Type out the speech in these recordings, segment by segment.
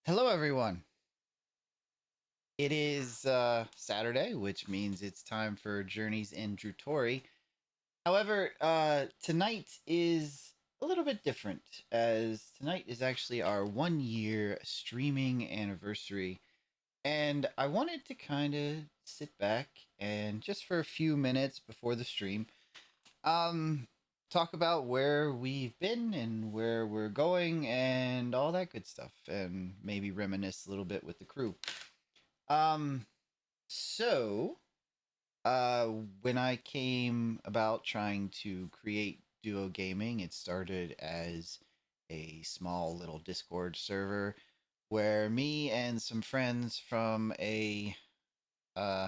Hello, everyone. It is Saturday, which means it's time for Journeys in Djruthourhi. However, tonight is a little bit different, as tonight is actually our 1 year streaming anniversary. And I wanted to kind of sit back and just for a few minutes before the stream, um, talk about where we've been and where we're going and all that good stuff, and maybe reminisce a little bit with the crew. Um, so, uh, when I came about trying to create Duo Gaming, it started as a small little Discord server where me and some friends from uh,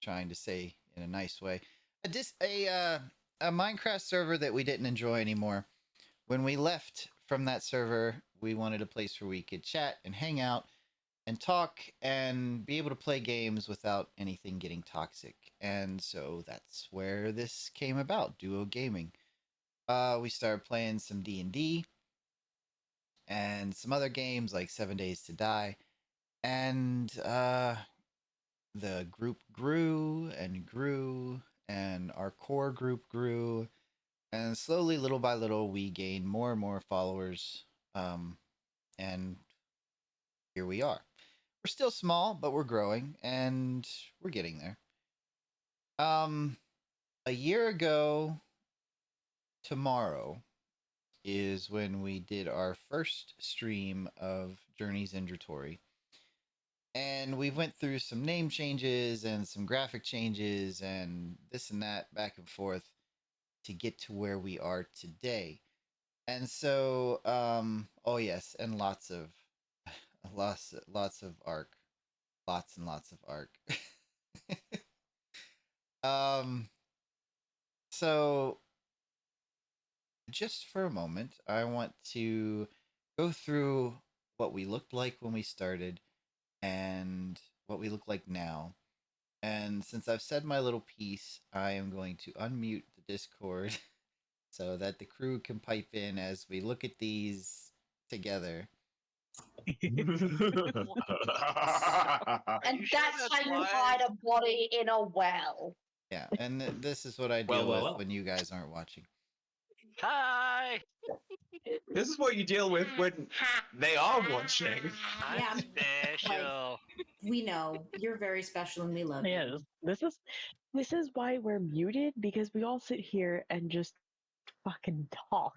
trying to say in a nice way, a Minecraft server that we didn't enjoy anymore. When we left from that server, we wanted a place where we could chat and hang out and talk and be able to play games without anything getting toxic. And so that's where this came about, Duo Gaming. We started playing some D&D and some other games like 7 Days to Die. And the group grew and grew, and our core group grew. And slowly, little by little, we gained more and more followers. And here we are. We're still small, but we're growing and we're getting there. Um, a year ago tomorrow is when we did our first stream of Journeys in Djruthourhi. And we went through some name changes and some graphic changes and this and that back and forth to get to where we are today. And so, oh yes, and lots of arc, lots and lots of arc. um, so just for a moment, I want to go through what we looked like when we started and what we look like now. And since I've said my little piece, I am going to unmute the Discord so that the crew can pipe in as we look at these together. And that's how you hide a body in a well. Yeah, and this is what I deal with when you guys aren't watching. Hi! This is what you deal with when they are watching. Yeah. Special. We know you're very special and we love you. Yes, this is why we're muted, because we all sit here and just fucking talk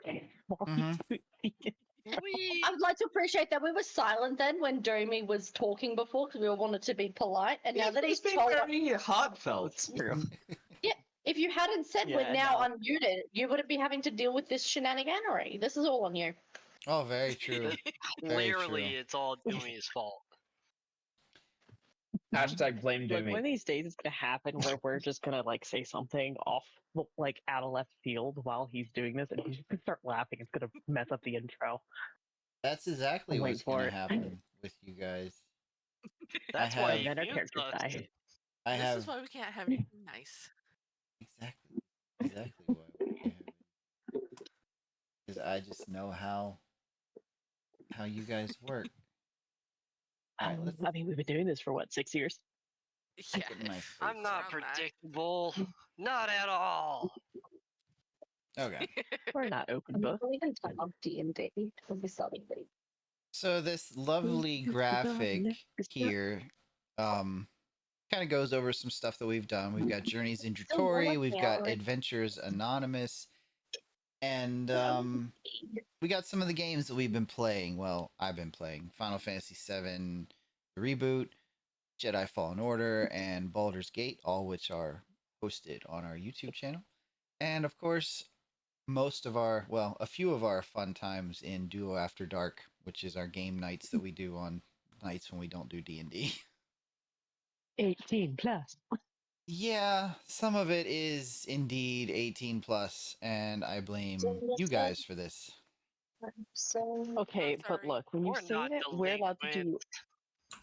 while we do the I'd like to appreciate that we were silent then when Dumey was talking before because we all wanted to be polite, and now that he's being told very heartfelt. It's true. if you hadn't said Yeah, we're now no. unmuted, you wouldn't be having to deal with this shenaniganery. This is all on you. Oh, very true. Very Clearly, true. it's all Dumey's fault. Hashtag blame Like, one Dumey. of these days it's gonna happen where we're just gonna like say something off, like out of left field while he's doing this, and he's just gonna start laughing. It's gonna mess up the intro. That's exactly Wait what's for going to it. happen with you guys. That's I why have- he Then our mutes characters us. die. I This have is why we can't have anything nice. exactly why we can't have it. Because I just know how you guys work. All right, let's I mean, we've been doing this for what, 6 years? Yeah. get my face. I'm not Around that. predictable. Not at all. Okay. We're not open book. really going to love D&D. It'll be something. So this lovely graphic here kind of goes over some stuff that we've done. We've got Journeys in Djruthourhi, we've got Adventures Anonymous, and we got some of the games that we've been playing. Well, I've been playing Final Fantasy VII Reboot, Jedi Fallen Order, and Baldur's Gate, all which are hosted on our YouTube channel. And of course, a few of our fun times in Duo After Dark, which is our game nights that we do on nights when we don't do D&D. 18 plus. Yeah, some of it is indeed 18 plus, and I blame you guys for this. Okay, I'm but sorry. look, when you We're say not that we're allowed to do, delinquent.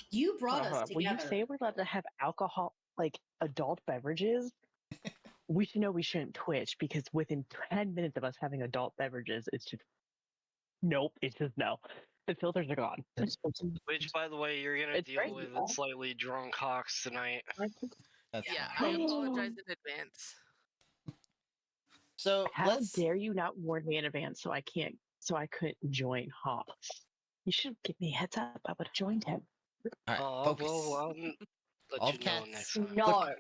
You brought us when you together. say we're allowed to have alcohol, like adult beverages, we should know we shouldn't Twitch, because within 10 minutes of us having adult beverages, it's just Nope, it's just no. The filters are gone. Which, by the way, you're gonna It's deal crazy. with slightly drunk Hawks tonight. That's Yeah, fine. I apologize in advance. So How let's. dare you not warn me in advance so I couldn't join Hawks? You should give me a heads up. I would have joined him. All right, Oh, focus. well, I'll let All you know cats. next time. No.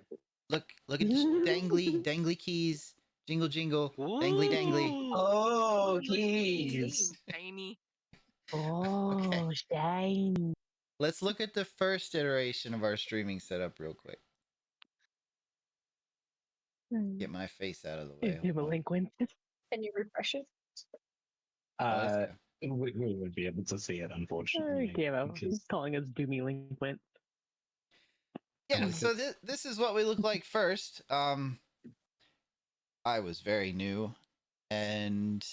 Look at the dangly keys. Jingle jingle. Dangly dangly. Ooh. Oh, keys. Shiny. Oh, shiny. Let's look at the first iteration of our streaming setup real quick. Get my face out of the way. Hold on. Delinquent. Can you refresh it? Oh, let's go. We would be able to see it, unfortunately. Camo. because- He's calling us Dumey delinquent. Yeah, Okay. so this is what we look like first. I was very new and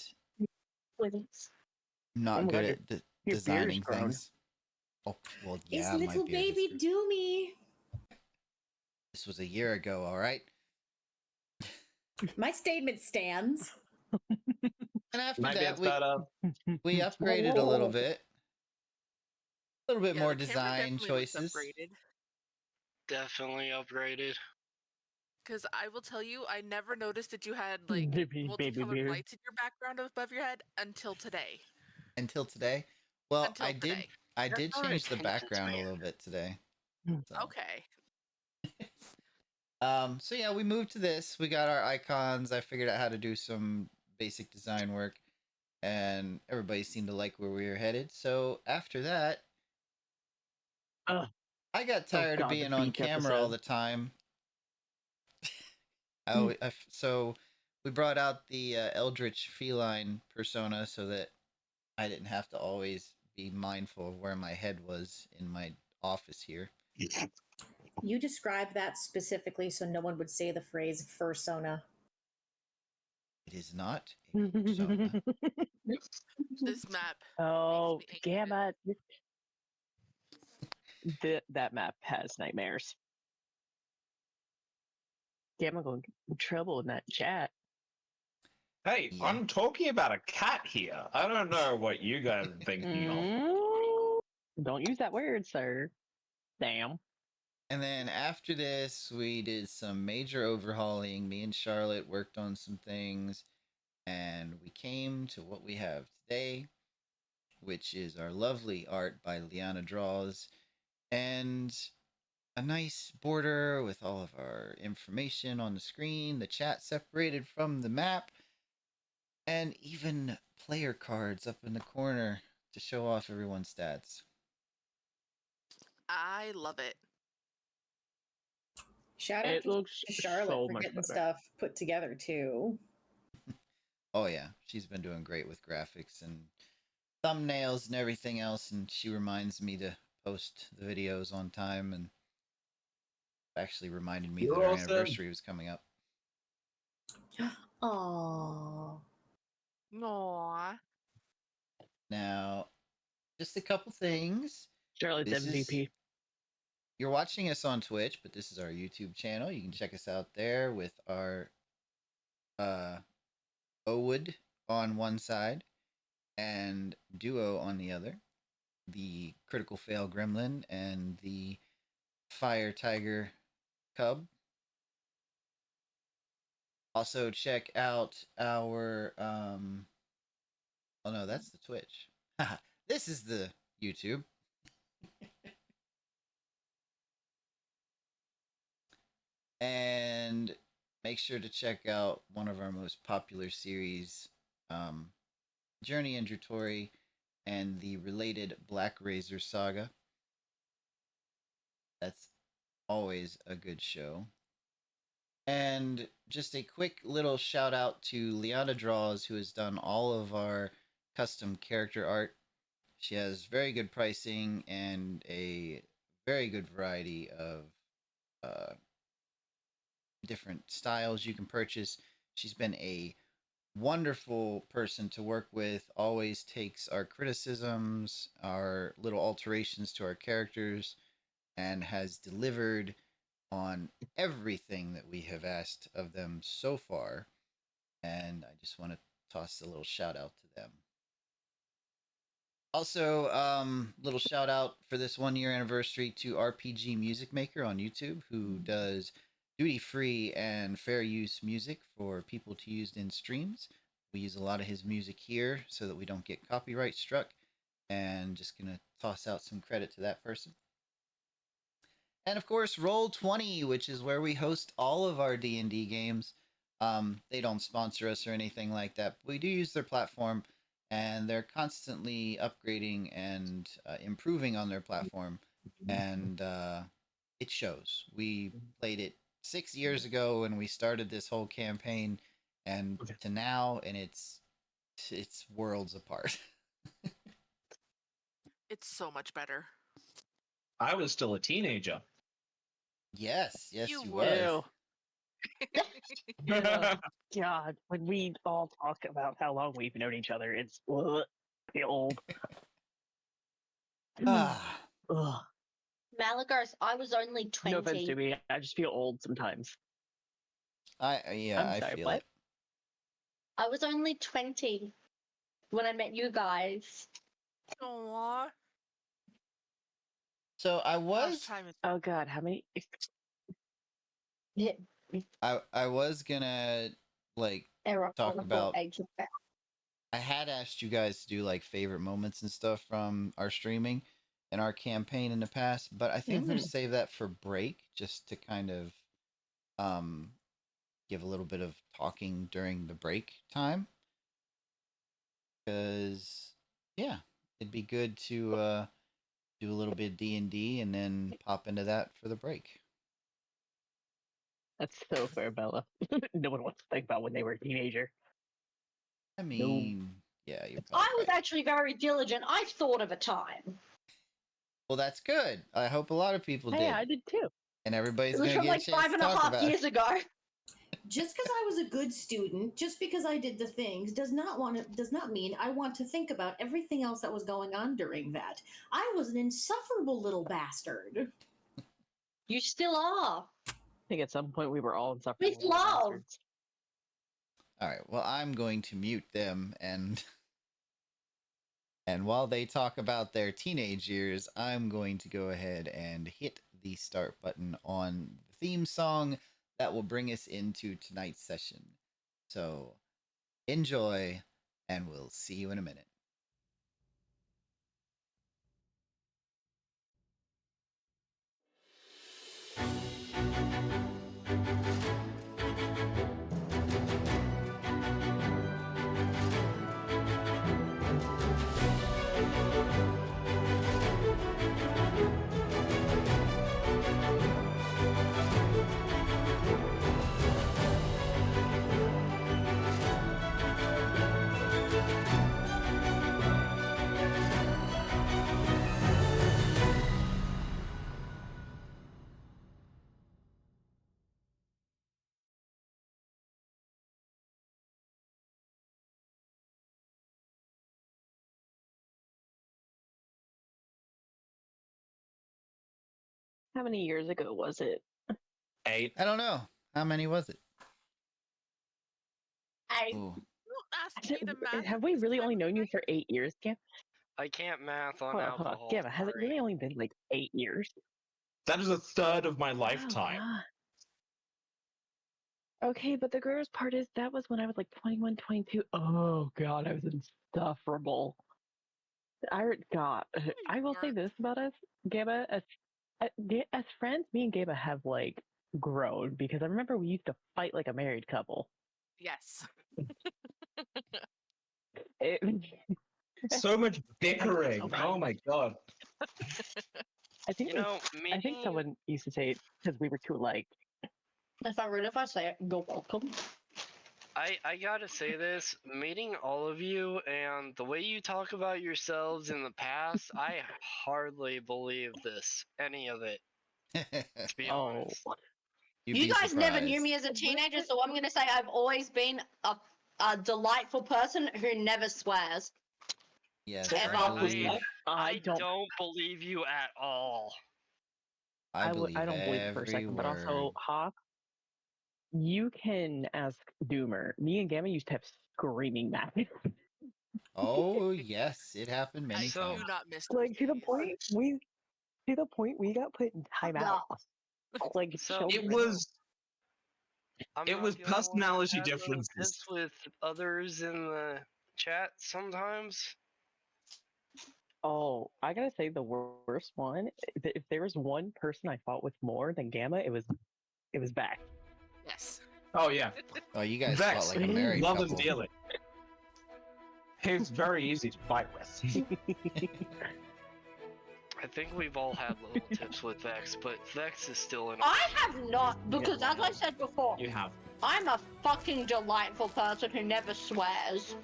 not Oh my good God, at your beard's designing grown. things. Oh, well, yeah, It's my little beard is baby grown. Doomy. This was a year ago, all right? My statement stands. And after Maybe that, it's better. we upgraded a little bit. A little bit Yeah, more the camera design definitely looks choices. upgraded. Definitely upgraded. Because I will tell you, I never noticed that you had like Baby multicolored beard. lights in your background above your head until today. Until today. Well, Until today. I You're did not change the attention background a span. little bit today. So. Okay. So yeah, we moved to this. We got our icons. I figured out how to do some basic design work, and everybody seemed to like where we were headed. So after that, Ugh. I got tired of God, the being on beach camera all episode. the time. So we brought out the Eldritch feline persona so that I didn't have to always be mindful of where my head was in my office here. You described that specifically so no one would say the phrase fursona. It is not a persona. This map. Oh, makes me angry. gamma. That map has nightmares. Gamma going in trouble in that chat. Hey, Yeah. I'm talking about a cat here. I don't know what you guys are thinking of. Mm, don't use that word, sir. Damn. And then after this, we did some major overhauling. Me and Charlotte worked on some things, and we came to what we have today, which is our lovely art by Liana Draws, and a nice border with all of our information on the screen, the chat separated from the map, and even player cards up in the corner to show off everyone's stats. I love it. Shout out It to looks Charlotte so for much getting better. stuff put together too. Oh yeah, she's been doing great with graphics and thumbnails and everything else, and she reminds me to post the videos on time, and actually reminded me You're that our awesome. anniversary was coming up. Aww. Aww. Now, just a couple things. Charlotte's This is- MVP. You're watching us on Twitch, but this is our YouTube channel. You can check us out there with our Owood on one side and Duo on the other. The Critical Fail Gremlin and the Fire Tiger Cub. Also check out our oh no, that's the Twitch. This is the YouTube. And make sure to check out one of our most popular series, Journey and Djruthourhi, and the related Black Razor saga. That's always a good show. And just a quick little shout out to Liana Draws, who has done all of our custom character art. She has very good pricing and a very good variety of different styles you can purchase. She's been a wonderful person to work with, always takes our criticisms, our little alterations to our characters, and has delivered on everything that we have asked of them so far. And I just want to toss a little shout out to them. Also, little shout out for this 1 year anniversary to RPG Music Maker on YouTube, who does duty-free and fair use music for people to use in streams. We use a lot of his music here so that we don't get copyright struck. And just gonna toss out some credit to that person. And of course, Roll20, which is where we host all of our D&D games. They don't sponsor us or anything like that. But we do use their platform, and they're constantly upgrading and improving on their platform, and it shows. We played it 6 years ago when we started this whole campaign, and to now, and it's worlds apart. It's so much better. I was still a teenager. Yes, You you were. was. God, when we all talk about how long we've known each other, it's feel old. Ah, Ugh. Malagos, I was only 20. No offense to me, I just feel old sometimes. I I'm sorry, feel what? it. I was only 20 when I met you guys. Aww. So I Gosh, was time is Oh God, how many? Yeah, I was gonna like era talk on the about. age of that. I had asked you guys to do like favorite moments and stuff from our streaming and our campaign in the past, but I think I'm gonna save that for break just to kind of um give a little bit of talking during the break time. Because yeah, it'd be good to do a little bit of D&D and then pop into that for the break. That's so fair, Bella. No one wants to think about when they were a teenager. I mean, yeah, you're probably I was right. actually very diligent. I thought of a time. Well, that's good. I hope a lot of people Hey, did, I did too. and everybody's It was gonna from get a like chance five to and a talk half about it. years ago. Just because I was a good student, just because I did the things, does not mean I want to think about everything else that was going on during that. I was an insufferable little bastard. You still are. I think at some point we were all insufferable With little love. bastards. All right. Well, I'm going to mute them, and while they talk about their teenage years, I'm going to go ahead and hit the start button on the theme song that will bring us into tonight's session. So enjoy, and we'll see you in a minute. How many years ago was it? 8. I don't know. How many was it? I Ooh. Don't ask me to math. Have at we this really time only of known you night. for 8 years, Cam? I can't math on Hold on. alcohol. Gamma, has it sorry. really only been like 8 years? That is a third of my Oh, lifetime. God. Okay, but the gross part is that was when I was like 21, 22. Oh, God, I was insufferable. God, I will say weren't. this about us, Gamma, as friends, me and Gamma have like grown because I remember we used to fight like a married couple. Yes. It, So much bickering. so Oh my god. I think You know, I think someone used to say because we were too alike. if I say it, you're welcome. I gotta say this, meeting all of you and the way you talk about yourselves in the past, I hardly believe this, any of it, to be Oh, honest. You'd You be guys never knew surprised. me as a teenager, so I'm going to say I've always been a delightful person who never swears. Yes, Ever. I believe. I don't believe you at all. I believe I don't believe it for a every second, but word. also Hawk, you can ask Doomer. Me and Gamma used to have screaming matches. Oh yes, it happened many So- times. Do not miss Like to the these point we got put in timeout. Like So- children. I'm It not was the only one that personality has those differences. tips with others in the chat sometimes. Oh, I gotta say the worst one. If there was one person I fought with more than Gamma, it was Back. Yes. Oh yeah, Oh, you guys Vex, fought like a married love couple. and dealing. He's very easy to fight with. I think we've all had little tips with Vex, but Vex is still in. I have not, because as I said before, You have. I'm a fucking delightful person who never swears.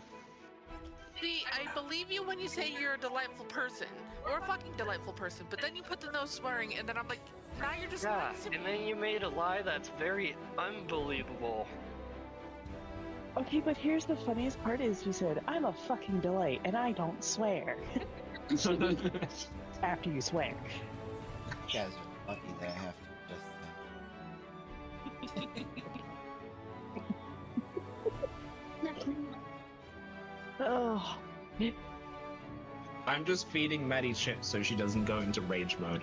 See, I believe you when you say you're a delightful person. You're a fucking delightful person, but then you put the no swearing, and then I'm like, now you're just Yeah, nice to and me. then you made a lie that's very unbelievable. Okay, but here's the funniest part: is you said I'm a fucking delight and I don't swear. After you swear. You guys are lucky that I have to adjust Oh, I'm just feeding Maddie chips so she doesn't go into rage mode.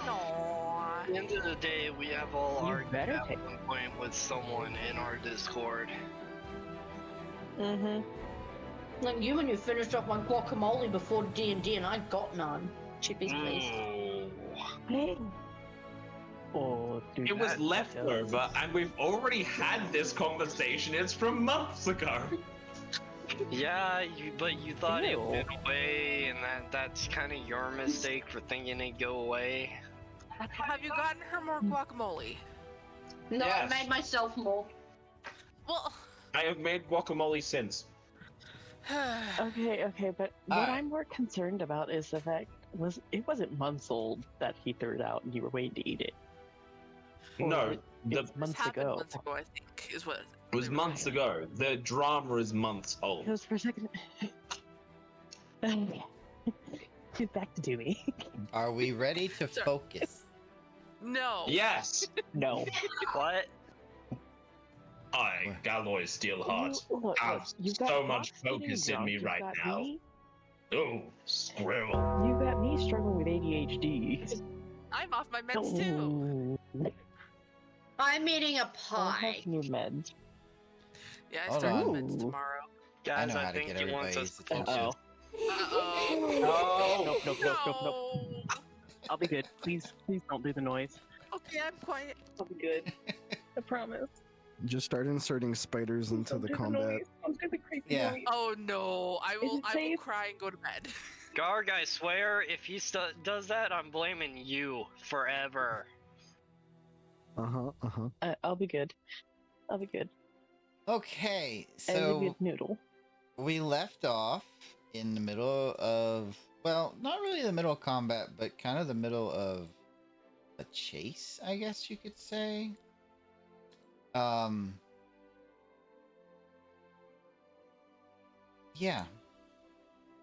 Aww. At the end of the day, we have all You argued better at take- one point with someone in our Discord. mm-hmm. Like you when you finished off my guacamole before D&D and I got none. Chippies, please. Ooh. Oh, dude, It was that leftover, and we've already had this conversation. It's from months ago. Yeah, but you thought it Ew. went away, and that's kind of your mistake for thinking it'd go away. Have you gotten her more guacamole? No, Yes. I made myself more. Well, I have made guacamole since. Okay, but what Alright. I'm more concerned about is the fact it wasn't months old that he threw it out and you were waiting to eat it. Or No, it the, was this months happened ago. months ago, I think, is what. it was they were months saying. ago. The drama is months old. Because for a second, get back to Dumey. Are we ready to Sorry. focus? No. Yes, No. What? I, Galloy Steelheart, Look, have you've got so much Fox getting focus in drunk, me you've right got now. me- Oh, squirrel. You've got me struggling with ADHD. I'm off my meds too. I'm eating a I'll pie. have new meds. Yeah, I Hold start on. meds Ooh. tomorrow. Guys, know I how to think get he wants us everybody's to attention. Uh-oh. Uh-oh. Oh, Nope. I'll be good. Please don't do the noise. Okay, I'm quiet. I'll be good. I promise. Just start inserting spiders into Don't the do combat. noise. Don't do the creepy Yeah. noise. Oh no, I will. it I will safe? cry and go to bed. Garg, I swear, if he does that, I'm blaming you forever. I'll be good. I'll be good. Okay, As a so good noodle. we left off in the middle of, well, not really the middle of combat, but kind of the middle of a chase, I guess you could say. Yeah.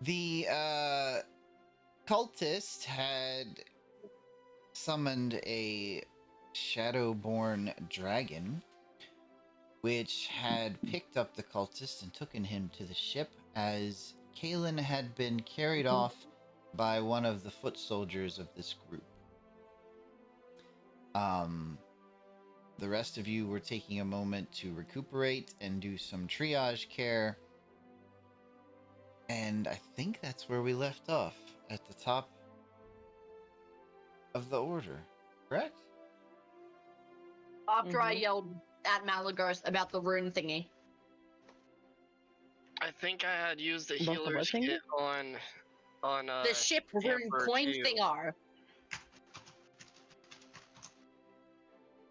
The cultist had summoned a shadowborn dragon, which had picked up the cultist and taken him to the ship, as Kalen had been carried off by one of the foot soldiers of this group. The rest of you were taking a moment to recuperate and do some triage care. And I think that's where we left off, at the top of the order. Correct? After I yelled at Malagos about the rune thingy. I think I had used the About the healer's what thingy? kit on The ship rune Camper coin too. thinger.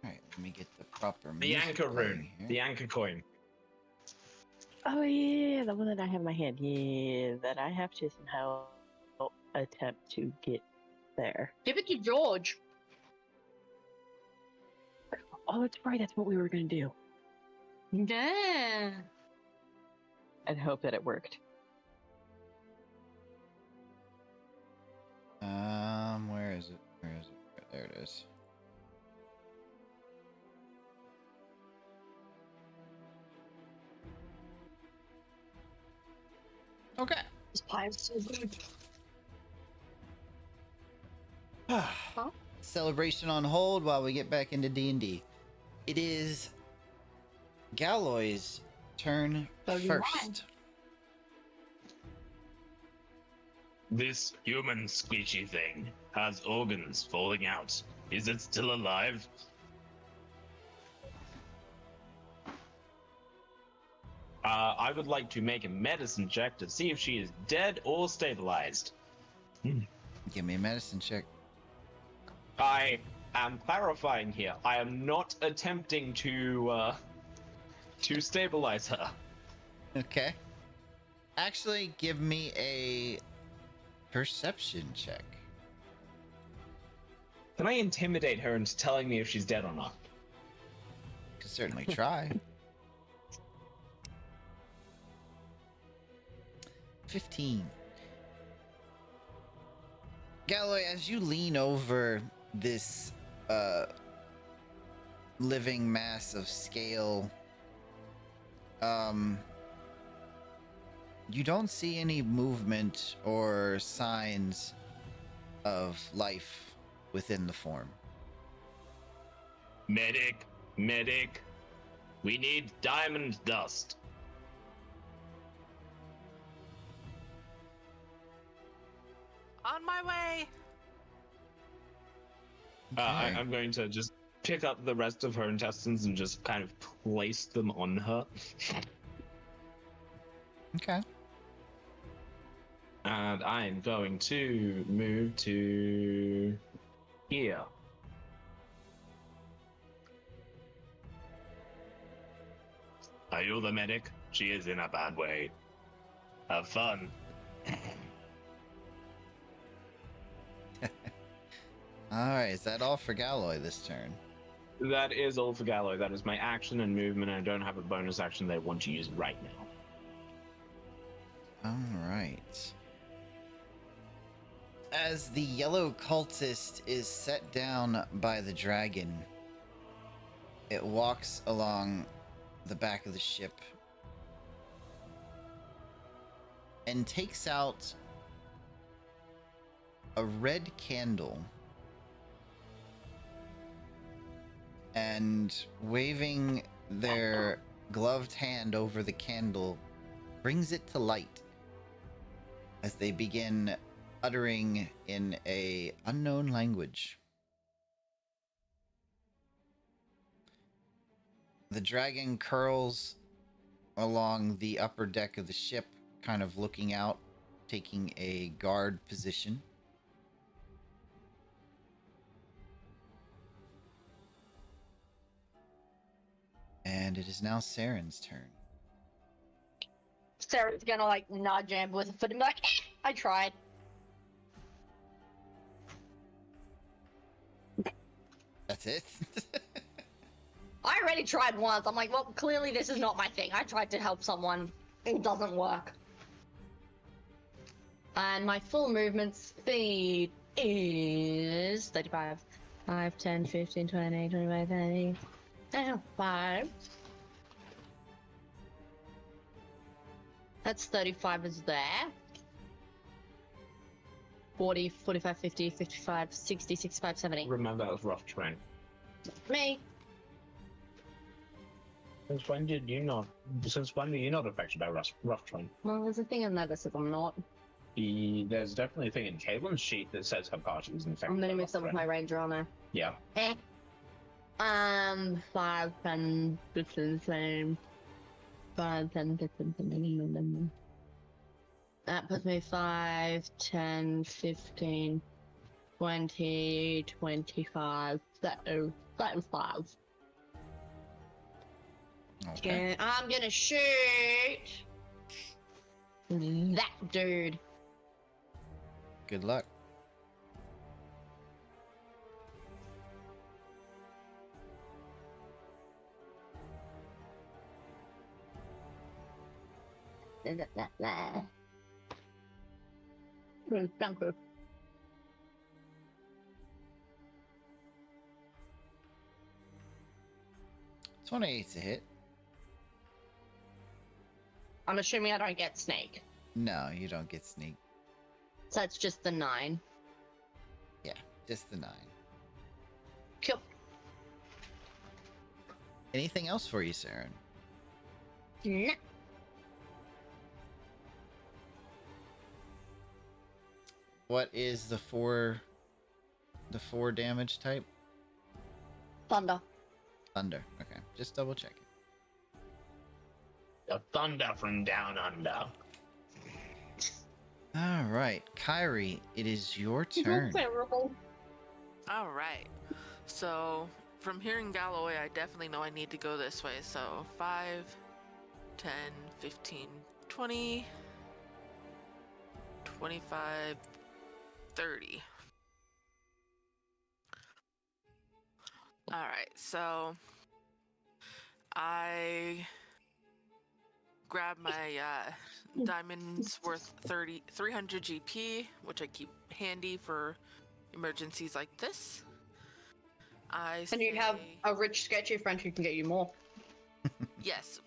Alright, let me get the proper the music anchor playing rune, here. the anchor coin. Oh yeah, the one that I have in my hand. Yeah, that I have to somehow attempt to get there. Give it to George. Oh, that's right. That's what we were gonna do. Yeah. And hope that it worked. Where is it? Where is it? There it is. Okay. This pie is so good. Celebration on hold while we get back into D&D. It is Galloy's turn first. This human squishy thing has organs falling out. Is it still alive? I would like to make a medicine check to see if she is dead or stabilized. Give me a medicine check. I am clarifying here. I am not attempting to stabilize her. Okay. Actually, give me a perception check. Can I intimidate her into telling me if she's dead or not? Could certainly try. 15. Galloy, as you lean over this living mass of scale, you don't see any movement or signs of life within the form. Medic, medic. We need diamond dust. On my way. Okay. I'm going to just pick up the rest of her intestines and just kind of place them on her. Okay. And I'm going to move to here. Are you the medic? She is in a bad way. Have fun. Alright, is that all for Galloy this turn? That is all for Gallo. That is my action and movement. I don't have a bonus action that I want to use right now. Alright. As the yellow cultist is set down by the dragon, it walks along the back of the ship and takes out a red candle and, waving their gloved hand over the candle, brings it to light as they begin uttering in a unknown language. The dragon curls along the upper deck of the ship, kind of looking out, taking a guard position. And it is now Saren's turn. Sarah's gonna like nudge Amber with a foot and be like, I tried. That's it? I already tried once. I'm like, well, clearly this is not my thing. I tried to help someone. It doesn't work. And my full movement speed is 35. 5, 10, 15, 20, 25, 30. 5. That's 35 is there. 40, 45, 50, 55, 60, 65, 70. Remember, that was rough terrain. Me. Since when were you not affected by rough terrain? Well, there's a thing in there that says I'm not. There's definitely a thing in Caitlin's sheet that says her party is infected. I'm gonna by mix rough up with my terrain. ranger on there. Yeah. 5, 10, 15, same. 5, 10, 15, 10. That puts me 5, 10, 15, 20, 25. That is 5. Okay. I'm gonna shoot that dude. Good luck. Thank you. 28's a hit. I'm assuming I don't get snake. No, you don't get sneak. So that's just the 9. Yeah, just the 9. Cool. Anything else for you, Saren? Nah. What is the four damage type? Thunder. Thunder. Okay, just double checking. The thunder from down under. All right, Kyrie, it is your turn. Terrible. All right. So from here in Galloway, I definitely know I need to go this way. So 5, 10, 15, 20, 25, 30. All right. So I grab my diamonds worth 300 GP, which I keep handy for emergencies like this. And you have a rich, sketchy friend who can get you more. Yes,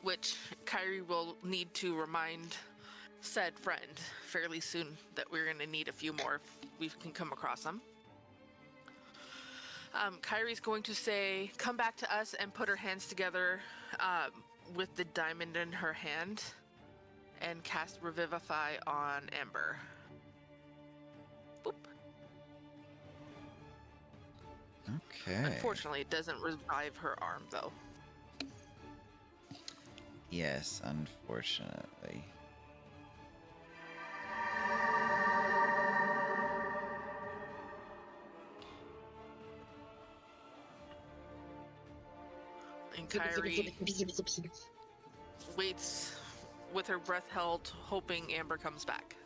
which Kyrie will need to remind said friend fairly soon that we're going to need a few more if we can come across them. Kyrie's going to say, come back to us, and put her hands together with the diamond in her hand and cast Revivify on Amber. Boop. Okay. Unfortunately, it doesn't revive her arm, though. Yes, unfortunately. And Kyrie waits with her breath held, hoping Amber comes back.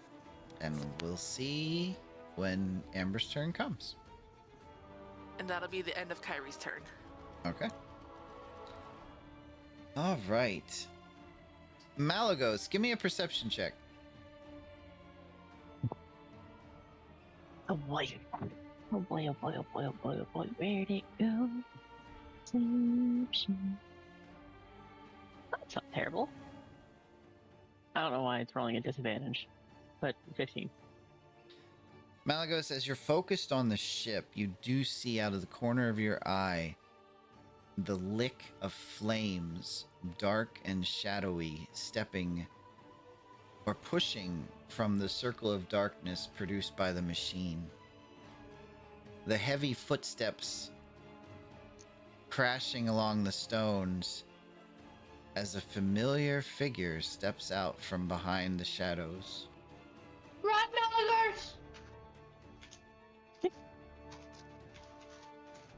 And we'll see when Amber's turn comes. And that'll be the end of Kyrie's turn. Okay. All right. Malagos, give me a perception check. Oh boy. Oh boy, oh boy, oh boy, oh boy, oh boy. Where'd it go? That's not terrible. I don't know why it's rolling at disadvantage, but 15. Malagos, as you're focused on the ship, you do see out of the corner of your eye the lick of flames, dark and shadowy, stepping or pushing from the circle of darkness produced by the machine. The heavy footsteps crashing along the stones as a familiar figure steps out from behind the shadows. Run, Malagars!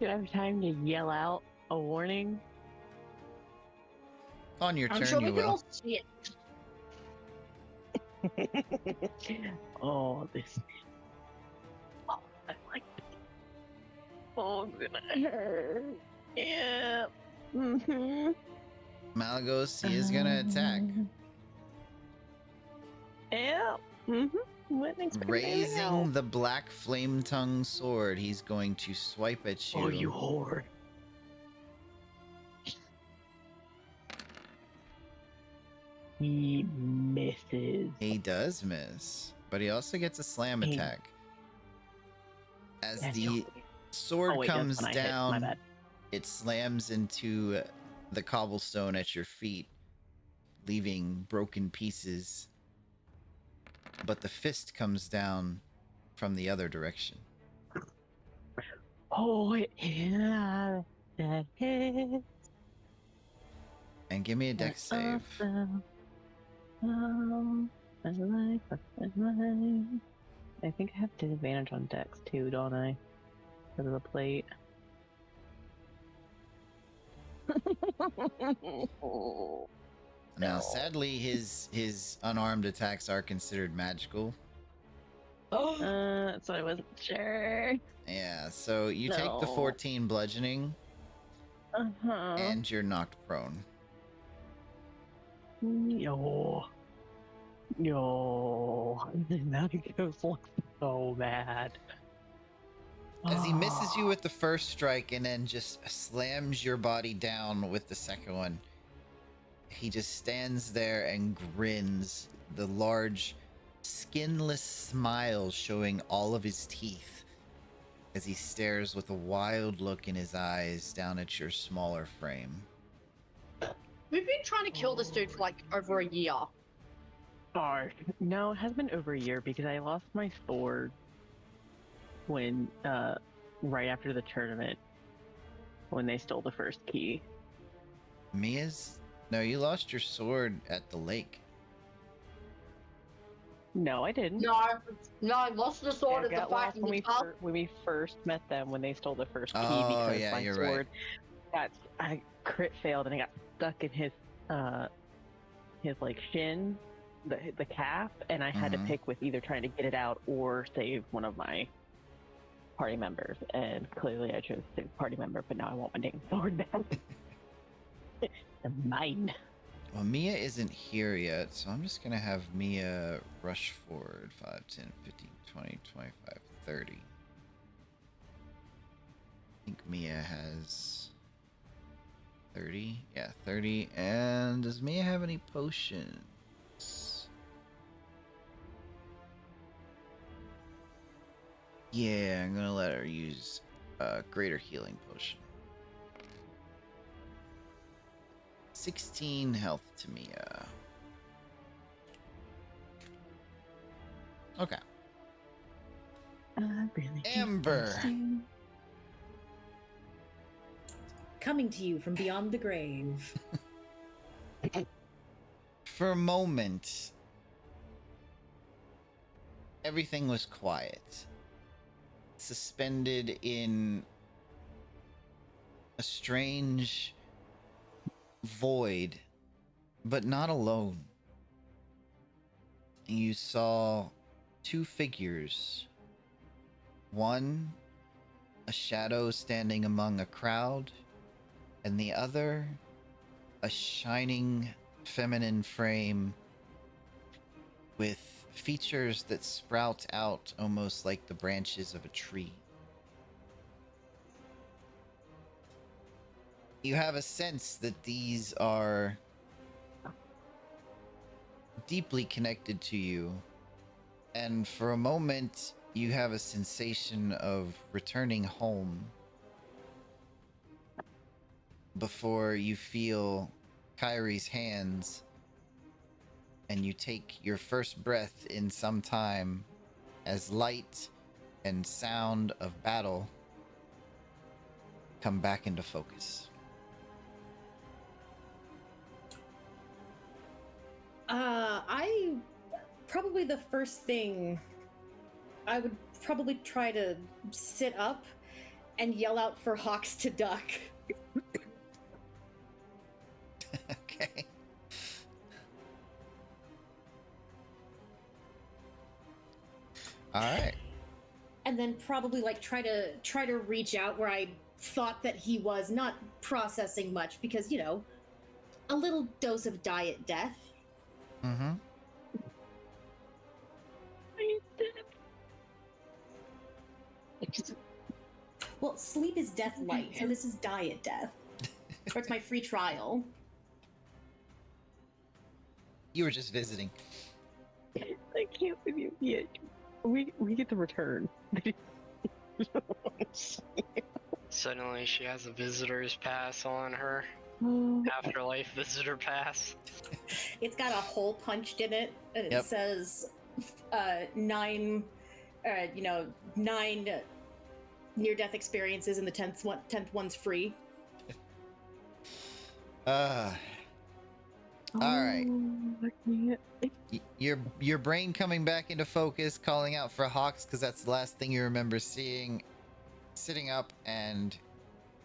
Do I have time to yell out a warning? On your I'm turn, sure we you can will. all see it. Oh, this. Oh, I like this. Oh, it's gonna hurt. Yeah. Mm-hmm. Malagos, he is gonna attack. Yeah. Mm-hmm. Raising the black flame tongue sword, he's going to swipe at you. Oh, you whore. He misses. He does miss, but he also gets a slam Hey. attack. As That's the your- sword Oh, wait, that's comes when I hit. My down, bad. it slams into the cobblestone at your feet, leaving broken pieces. But the fist comes down from the other direction. Oh, yeah. That hit. And give me a dex save. Awesome. Oh, I like. I think I have disadvantage on dex too, don't I? Because of the plate. Now, sadly, his unarmed attacks are considered magical. So I wasn't sure. Yeah, so you take the No. 14 bludgeoning, Uh-huh. and you're knocked prone. Yo. That goes like so bad. As he misses you with the first strike and then just slams your body down with the second one, he just stands there and grins the large, skinless smile showing all of his teeth as he stares with a wild look in his eyes down at your smaller frame. We've been trying to kill this dude for like over a year. Oh, no, it has been over a year because I lost my sword when, right after the tournament, when they stole the first key. Mia's? No, you lost your sword at the lake. No, I didn't. No, I lost the sword I at the got fight lost in when the when we first met them when they stole the first key Oh, because yeah, my you're sword I crit failed and I got stuck in his like shin, the calf, and I had to Mhm. pick with either trying to get it out or save one of my party members. And clearly I chose to save the party member, but now I want my dang sword back. It's mine. Well, Mia isn't here yet, so I'm just going to have Mia rush forward 5, 10, 15, 20, 25, 30. I think Mia has 30. Yeah, 30. And does Mia have any potions? Yeah, I'm going to let her use a greater healing potion. 16 health to Mia. Okay. Really Amber. Coming to you from beyond the grave. For a moment, everything was quiet, suspended in a strange void, but not alone. You saw two figures. One, a shadow standing among a crowd, and the other, a shining feminine frame with features that sprout out almost like the branches of a tree. You have a sense that these are deeply connected to you, and for a moment you have a sensation of returning home before you feel Kyrie's hands and you take your first breath in some time as light and sound of battle come back into focus. I probably the first thing I would probably try to sit up and yell out for Hawks to duck. Okay. All right. And then probably like try to reach out where I thought that he was, not processing much because, you know, a little dose of diet death. Mm-hmm. Well, sleep is death light, so this is diet death. Or it's my free trial. You were just visiting. I can't believe it. We get to return. Suddenly she has a visitor's pass on her. Afterlife visitor pass. It's got a hole punched in it, and Yep. it says 9 near-death experiences, and the 10th one's free. All right. Oh, Your brain coming back into focus, calling out for Hawks because that's the last thing you remember seeing. Sitting up and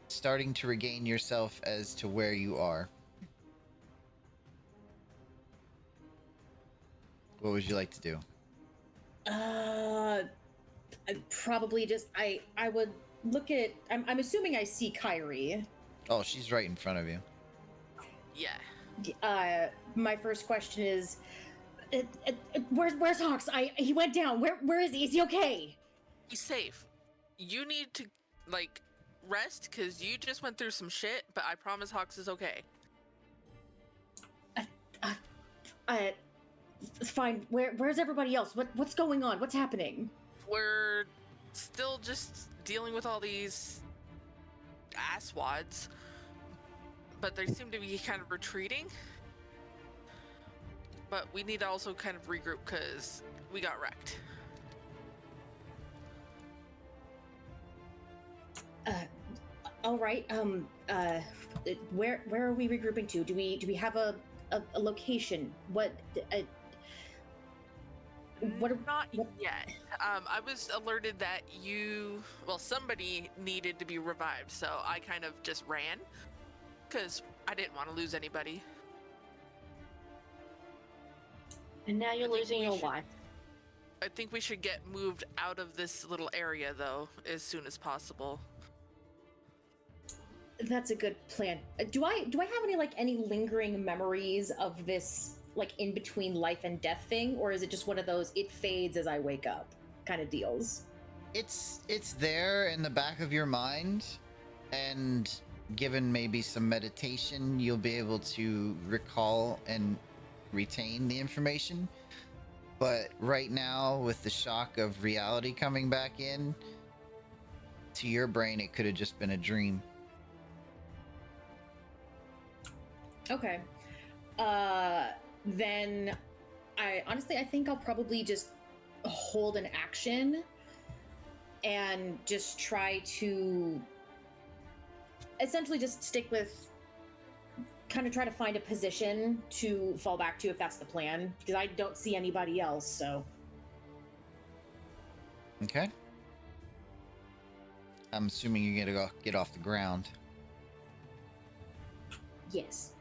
starting to regain yourself as to where you are. What would you like to do? I'd probably just I would look at. I'm assuming I see Kyrie. Oh, she's right in front of you. Yeah. My first question is, where's Hawks? He went down. Where is he? Is he okay? He's safe. You need to, like, rest because you just went through some shit, but I promise Hawks is okay. Fine. Where's everybody else? What's going on? What's happening? We're still just dealing with all these asswads, but they seem to be kind of retreating. But we need to also kind of regroup because we got wrecked. All right. Where are we regrouping to? Do we have a location? What? Not yet. I was alerted that somebody needed to be revived, so I kind of just ran because I didn't want to lose anybody. And now you're losing your wife. I think we should get moved out of this little area, though, as soon as possible. That's a good plan. Do I have any lingering memories of this in between life and death thing, or is it just one of those it fades as I wake up kind of deals? It's there in the back of your mind, and given maybe some meditation, you'll be able to recall and retain the information. But right now, with the shock of reality coming back in to your brain, it could have just been a dream. Okay. Then I think I'll probably just hold an action and just try to essentially just stick with kind of try to find a position to fall back to if that's the plan, because I don't see anybody else, so. Okay. I'm assuming you're gonna get off the ground. Yes.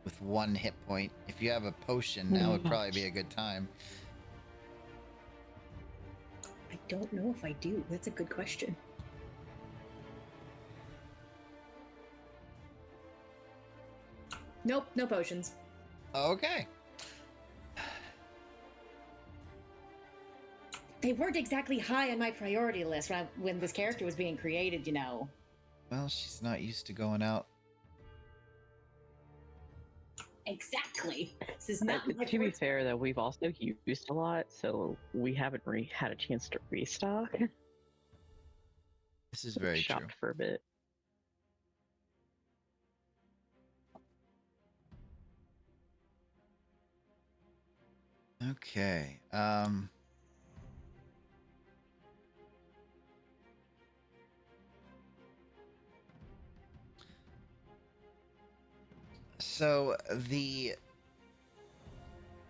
With 1 hit point. If you have a potion, now would probably be a good time. I don't know if I do. That's a good question. Nope, no potions. Okay. They weren't exactly high on my priority list when this character was being created, you know. Well, she's not used to going out. Exactly. This is not my To be forte. fair, though, we've also used a lot, so we haven't had a chance to restock. This is very true. Shopped for a bit. Okay. So the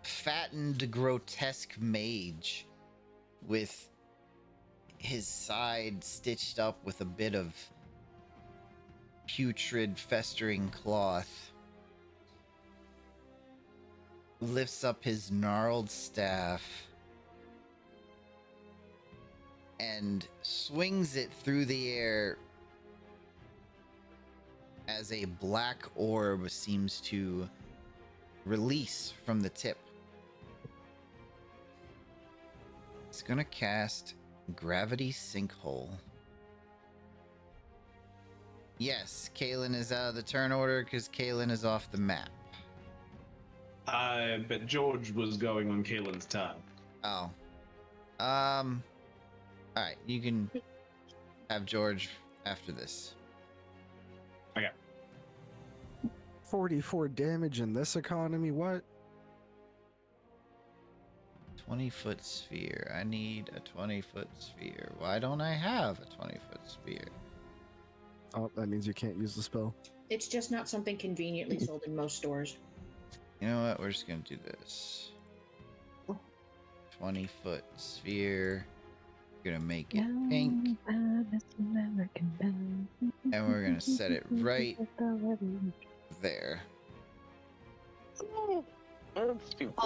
fattened, grotesque mage with his side stitched up with a bit of putrid, festering cloth lifts up his gnarled staff and swings it through the air as a black orb seems to release from the tip. It's gonna cast Gravity Sinkhole. Yes, Kalen is out of the turn order because Kalen is off the map. But George was going on Kaelin's turn. Oh. Alright, you can have George after this. Okay. 44 damage in this economy, what? 20-foot sphere. I need a 20-foot sphere. Why don't I have a 20-foot sphere? Oh, that means you can't use the spell. It's just not something conveniently sold in most stores. You know what? We're just gonna do this. 20-foot sphere. We're gonna make it pink. And we're gonna set it right there. Oh,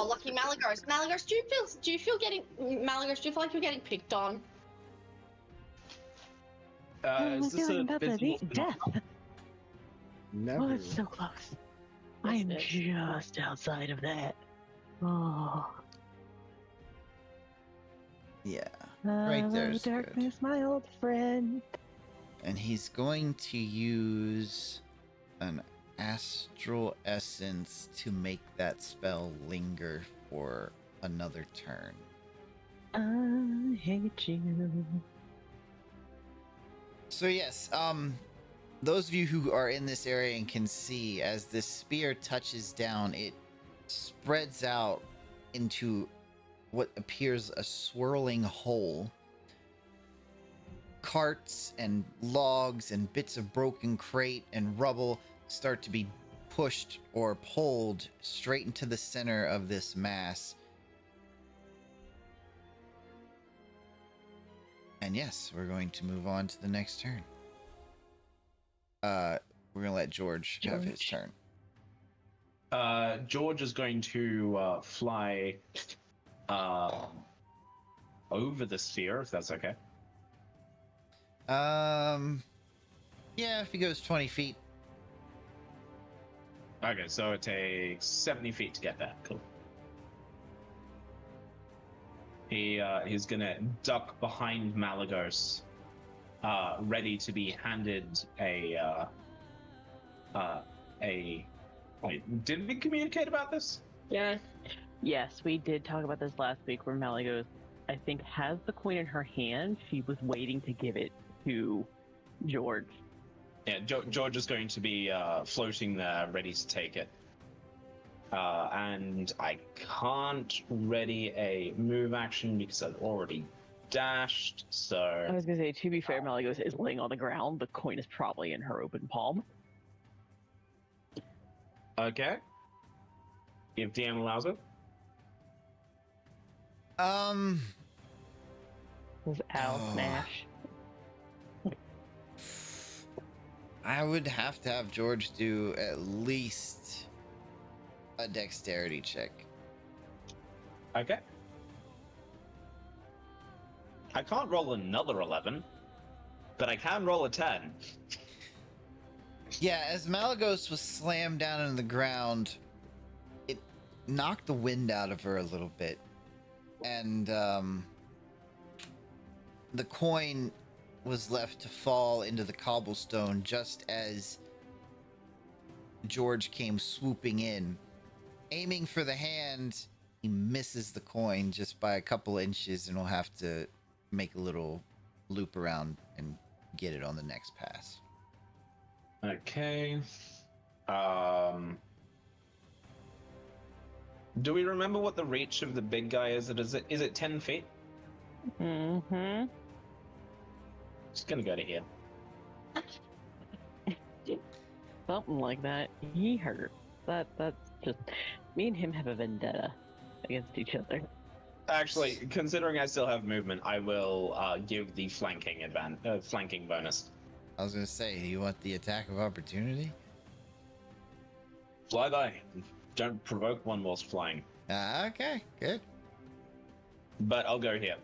lucky Malagos. Malagos, do you feel like you're getting picked on? Is this a visible death? Never. Oh, it's so close. I am just outside of that. Oh. Yeah, right there Hello, is good. darkness, my old friend. And he's going to use an astral essence to make that spell linger for another turn. I hate you. So yes, those of you who are in this area and can see, as this spear touches down, it spreads out into what appears a swirling hole. Carts and logs and bits of broken crate and rubble start to be pushed or pulled straight into the center of this mass. And yes, we're going to move on to the next turn. We're gonna let George have his turn. George is going to fly over the sphere, if that's okay. Yeah, if he goes 20 feet. Okay, so it takes 70 feet to get there. Cool. He's gonna duck behind Malagos, ready to be handed a. Wait, did we communicate about this? Yes. Yes, we did talk about this last week where Malagos, I think, has the coin in her hand. She was waiting to give it to George. Yeah, George is going to be floating there, ready to take it. And I can't ready a move action because I've already dashed, so... I was going to say, to be fair, Malagos is laying on the ground. The coin is probably in her open palm. Okay. If DM allows it. Was Owl Smash. I would have to have George do at least a dexterity check. Okay. I can't roll another 11, but I can roll a 10. Yeah, as Malagos was slammed down into the ground, it knocked the wind out of her a little bit. And the coin was left to fall into the cobblestone just as George came swooping in. Aiming for the hand, he misses the coin just by a couple inches and will have to make a little loop around and get it on the next pass. Okay. Do we remember what the reach of the big guy is? Is it 10 feet? Mm-hmm. Just gonna go to here. Something like that. He hurt. That's just... Me and him have a vendetta against each other. Actually, considering I still have movement, I will give the flanking bonus. I was going to say, do you want the attack of opportunity? Fly by. Don't provoke one whilst flying. Okay, good. But I'll go here.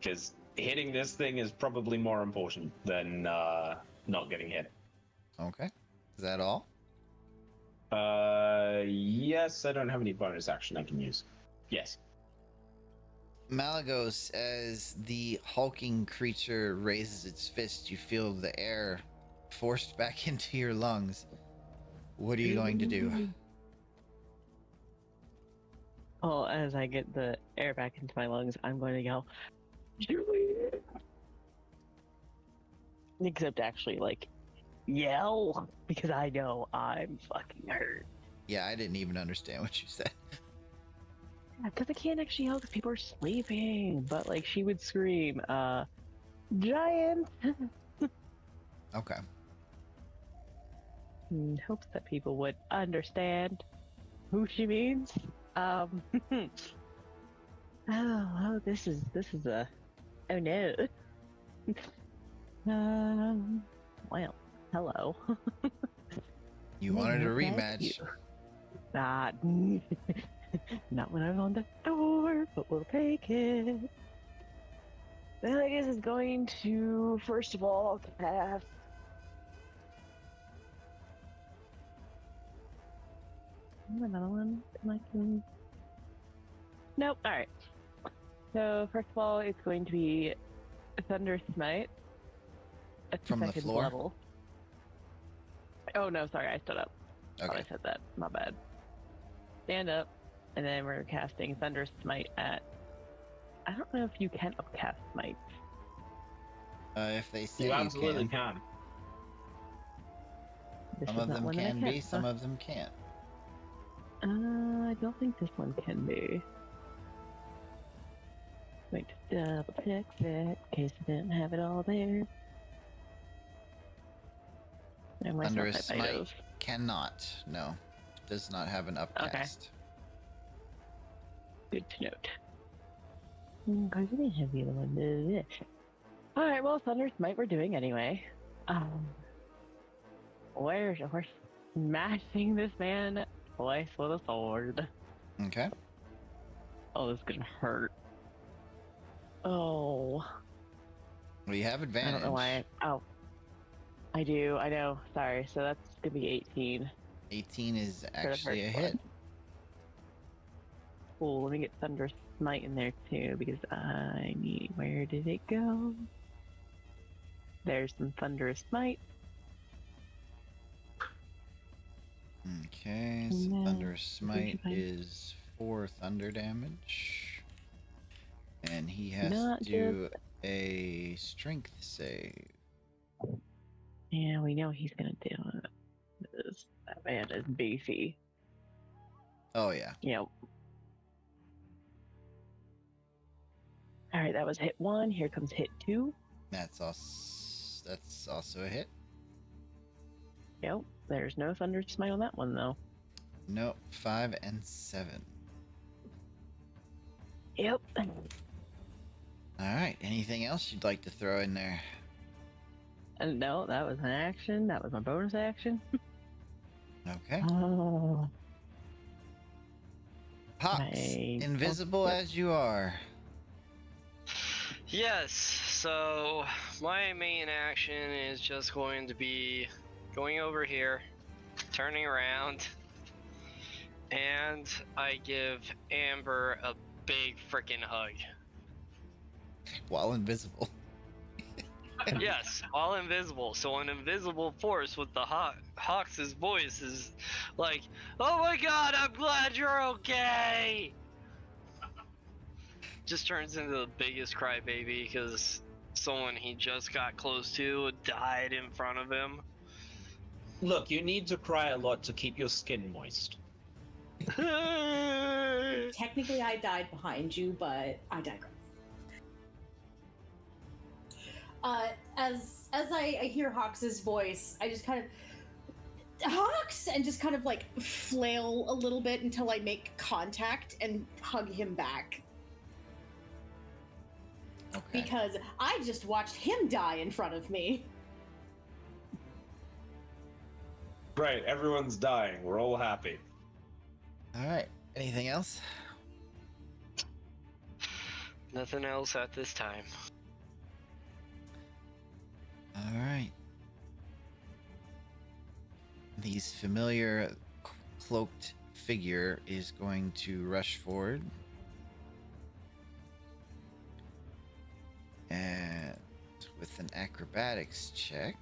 Because hitting this thing is probably more important than not getting hit. Okay. Is that all? Yes, I don't have any bonus action I can use. Yes. Malagos, as the hulking creature raises its fist, you feel the air forced back into your lungs. What are you going to do? Oh, as I get the air back into my lungs, I'm going to yell, Julie! Except actually, like, yell, because I know I'm fucking hurt. Yeah, I didn't even understand what you said. Because I can't actually yell because people are sleeping, but, like, she would scream, giant! Okay. In hopes that people would understand who she means. Oh, this is a, oh no. Well, hello. You wanted a Thank rematch. you. Not when I'm on the door, but we'll take it. Then I guess it's going to, first of all, cast. Another one. Nope. All right. So first of all, it's going to be Thunder Smite at From the second floor? level. Oh no, sorry, I stood up. Thought Okay. I said that. My bad. Stand up, and then we're casting Thunder Smite at. I don't know if you can upcast Smite. If they say You you absolutely can. can. This Some is of not them one that I can be, can. some of them can't. I don't think this one can be. Wait, double check that in case I didn't have it all there. And myself, Thunderous I might Smite have. cannot. No. Does not have an upcast. Good to note. Because I didn't have the other one, did it? Alright, well, Thunder Smite we're doing anyway. We're smashing this man twice with a sword. Okay. Oh, this is gonna hurt. Oh. Well, you have advantage. I don't know why. Oh. I do, I know. Sorry, so that's gonna be 18. 18 is for the actually a first hit. one. Cool, let me get Thunder Smite in there too, because I need. Where did it go? There's some Thunderous Smite. Okay, so Thunderous Smite is 4 thunder damage. And he has Not to do a strength save. Yeah, we know he's gonna do it. That man is beefy. Oh, yeah. Yep. Alright, that was hit 1. Here comes hit 2. That's also a hit. Yep. There's no Thunder Smite on that one, though. Nope, 5 and 7. Yep. Alright, anything else you'd like to throw in there? No, that was an action. That was my bonus action. Okay. Oh. Pops, invisible as you are. Yes, so my main action is just going to be going over here, turning around, and I give Amber a big freaking hug. While invisible. Yes, all invisible. So an invisible force with the Hawks' voice is like, "Oh my God, I'm glad you're okay." Just turns into the biggest crybaby because someone he just got close to died in front of him. Look, you need to cry a lot to keep your skin moist. Technically, I died behind you, but I digress. As I hear Hawks' voice, I just kind of Hawks and just kind of like flail a little bit until I make contact and hug him back. Okay. Because I just watched him die in front of me. Right, everyone's dying. We're all happy. Alright, anything else? Nothing else at this time. Alright. This familiar cloaked figure is going to rush forward. And with an acrobatics check.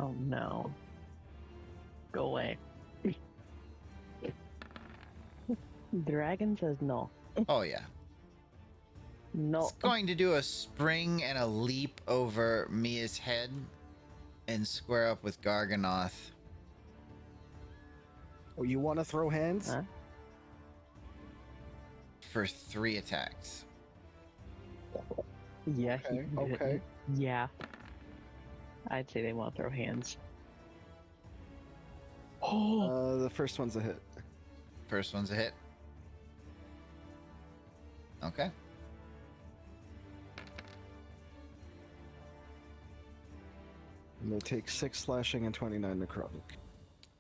Oh no. Go away. Dragon says no. Oh, yeah. No. It's going to do a spring and a leap over Mia's head and square up with Garganoth. Oh, you want to throw hands? Huh? For 3 attacks. Yeah. Okay, okay. Yeah. I'd say they want to throw hands. Oh. The first one's a hit. First one's a hit. Okay. And they take 6 slashing and 29 necrotic.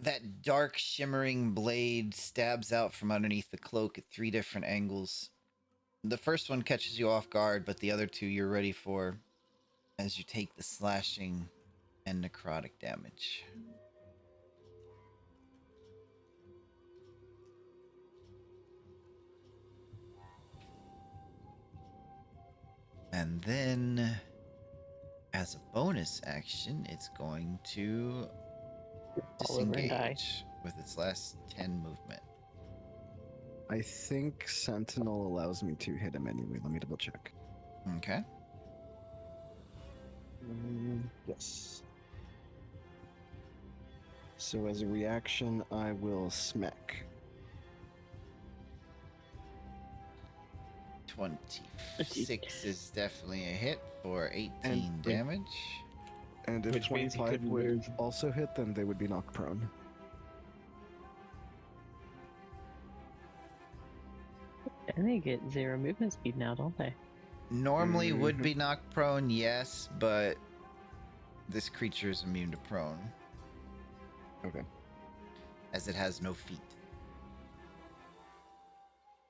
That dark shimmering blade stabs out from underneath the cloak at 3 different angles. The first one catches you off guard, but the other 2 you're ready for as you take the slashing and necrotic damage. And then, as a bonus action, it's going to Fall over and die. disengage with its last 10 movement. I think Sentinel allows me to hit him anyway. Let me double check. Okay. Yes. So as a reaction, I will smack. 26 is definitely a hit for 18 And- damage. And if Which means he 25 couldn't would move. also hit, then they would be knocked prone. And they get 0 movement speed now, don't they? Normally would be knocked prone, yes, but this creature is immune to prone Okay. as it has no feet.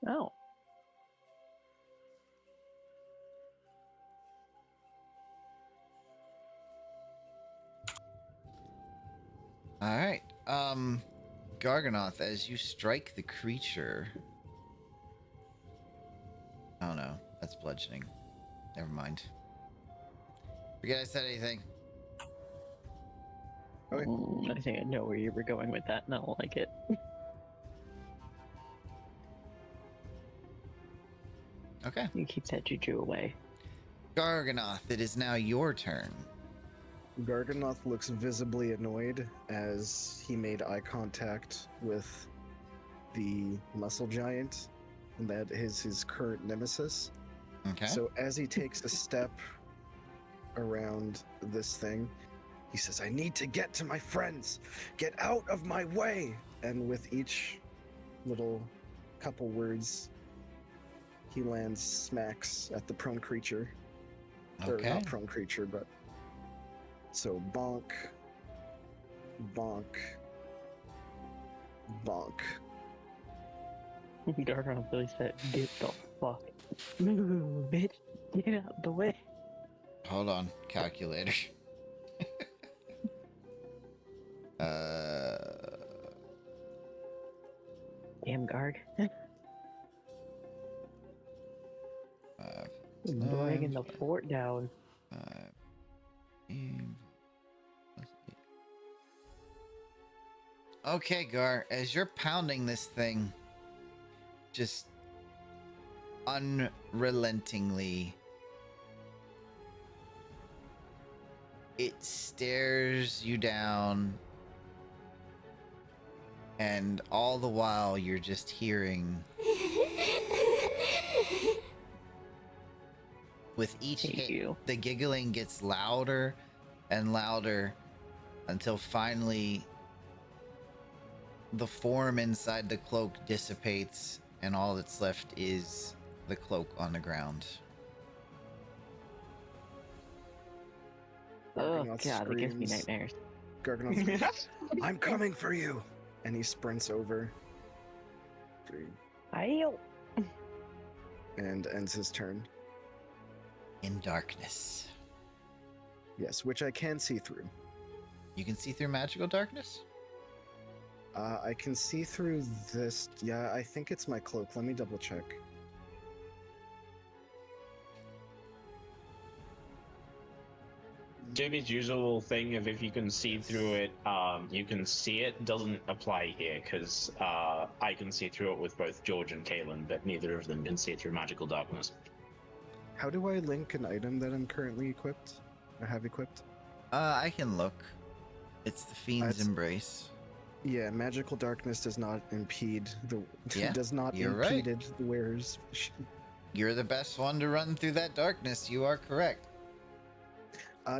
Oh. All right. Garganoth, as you strike the creature. Oh no, that's bludgeoning. Never mind. Forget I said anything. Okay. I think I know where you were going with that, and I don't like it. Okay. You keep that juju away. Garganoth, it is now your turn. Garganoth looks visibly annoyed as he made eye contact with the muscle giant, and that is his current nemesis. Okay. So as he takes a step around this thing, he says, I need to get to my friends! Get out of my way! And with each little couple words, he lands smacks at the prone creature. Or Okay. not prone creature, but... So bonk, bonk, bonk. Gargoyle really said, get the fuck. Move, bitch. Get out the way. Hold on, calculator. Damn Garg. Five, Dragging the five, fort down. 15, plus 8. Okay, Gar, as you're pounding this thing, just unrelentingly, it stares you down, and all the while you're just hearing, with each Thank hit, you. the giggling gets louder and louder until finally the form inside the cloak dissipates and all that's left is the cloak on the ground. Oh Garganoth god, that gives me screams. nightmares. Garganoth screams, I'm coming for you! And he sprints over. Ayo. And ends his turn. In darkness. Yes, which I can see through. You can see through magical darkness? I can see through this. Yeah, I think it's my cloak. Let me double check. Dumey's usual thing of if you can see through it, you can see it, doesn't apply here, because I can see through it with both George and Kalen, but neither of them can see through magical darkness. How do I link an item that I'm currently equipped? I have equipped? I can look. It's the Fiend's That's- Embrace. Yeah, magical darkness does not impede the. Yeah, does not you're right. impeded the wearer's. You're the best one to run through that darkness. You are correct.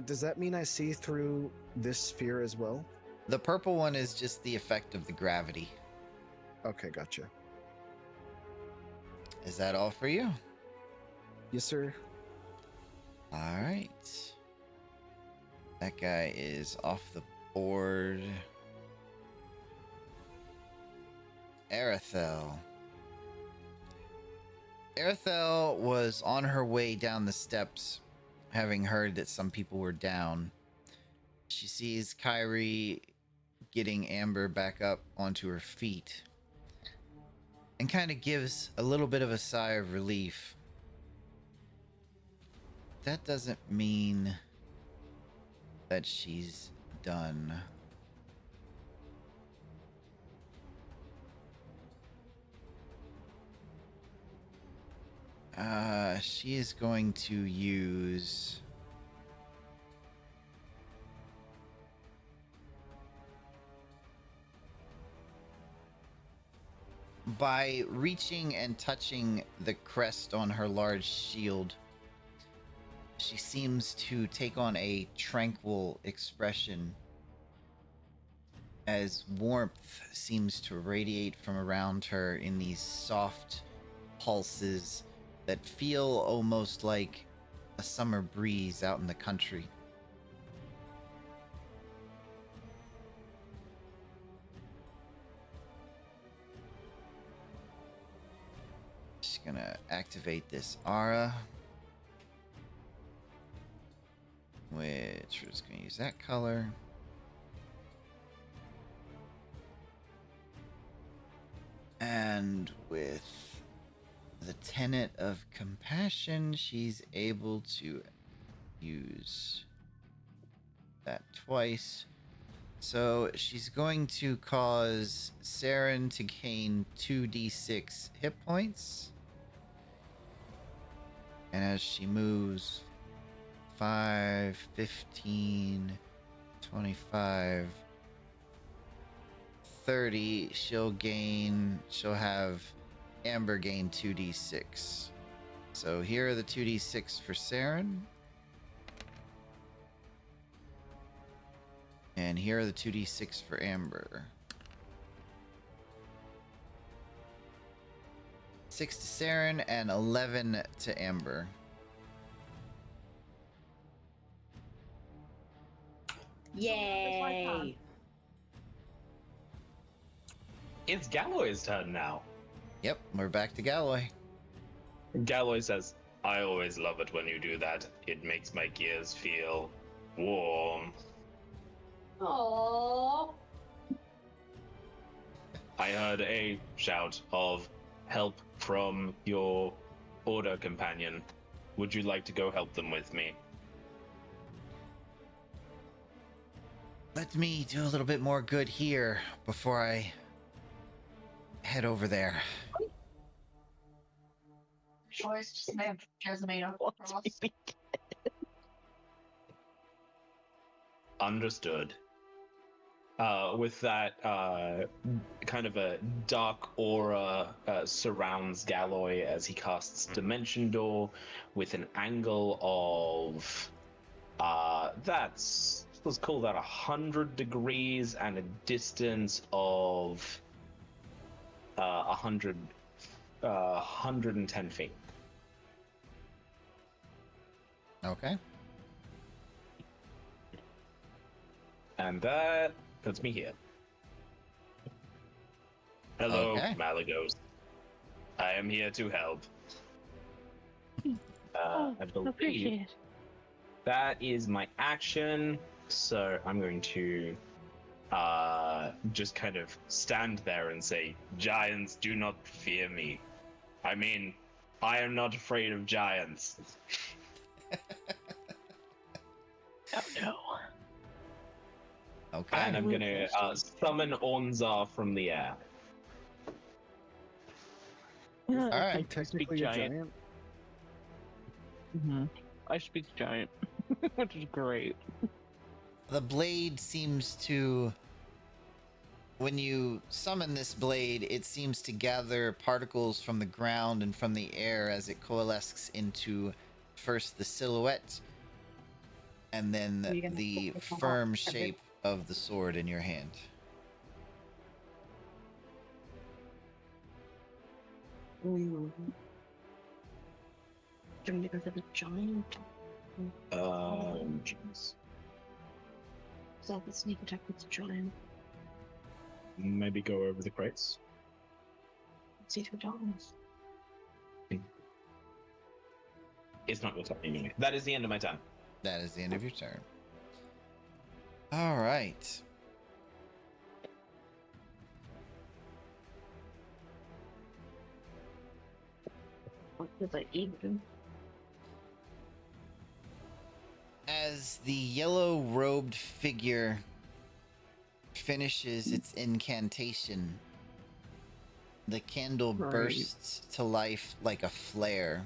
Does that mean I see through this sphere as well? The purple one is just the effect of the gravity. Okay, gotcha. Is that all for you? Yes, sir. All right. That guy is off the board. Arethel. Arethel was on her way down the steps, having heard that some people were down. She sees Kyrie getting Amber back up onto her feet and kind of gives a little bit of a sigh of relief. That doesn't mean that she's done. She is going to use. By reaching and touching the crest on her large shield, she seems to take on a tranquil expression as warmth seems to radiate from around her in these soft pulses that feel almost like a summer breeze out in the country. Just gonna activate this aura, which we're just gonna use that color. And with the tenet of compassion, she's able to use that twice. So she's going to cause Saren to gain 2d6 hit points. And as she moves 5, 15, 25, 30, she'll have Amber gain 2d6. So here are the 2d6 for Saren. And here are the 2d6 for Amber. 6 to Saren and 11 to Amber. Yay! It's Galloy's turn now. Yep, we're back to Galloway. Galloy says, I always love it when you do that. It makes my gears feel warm. Aww. I heard a shout of help from your order companion. Would you like to go help them with me? Let me do a little bit more good here before I head over there. Choice just have Jasmine across. Understood. With that, kind of a dark aura surrounds Galloy as he casts Dimension Door with an angle of let's call that 100 degrees and a distance of 110 feet. Okay. And that puts me here. Hello, Okay. Malagos. I am here to help. I believe Appreciate it. that is my action. So I'm going to just kind of stand there and say, Giants, do not fear me. I mean, I am not afraid of giants. Oh no. Okay. And I'm going to summon Onzar from the air. All right. I'm technically a giant. Mm-hmm. I speak giant, which is great. The blade seems to. When you summon this blade, it seems to gather particles from the ground and from the air as it coalesces into first the silhouette and then the firm shape of the sword in your hand. Do you want to go for the giant? Jeez. So the sneak attack with the giant. Maybe go over the crates. See through darkness. It's not your turn anyway. That is the end of my turn. That is the end of your turn. All right. What was I eating? As the yellow robed figure finishes its incantation, the candle Right. bursts to life like a flare,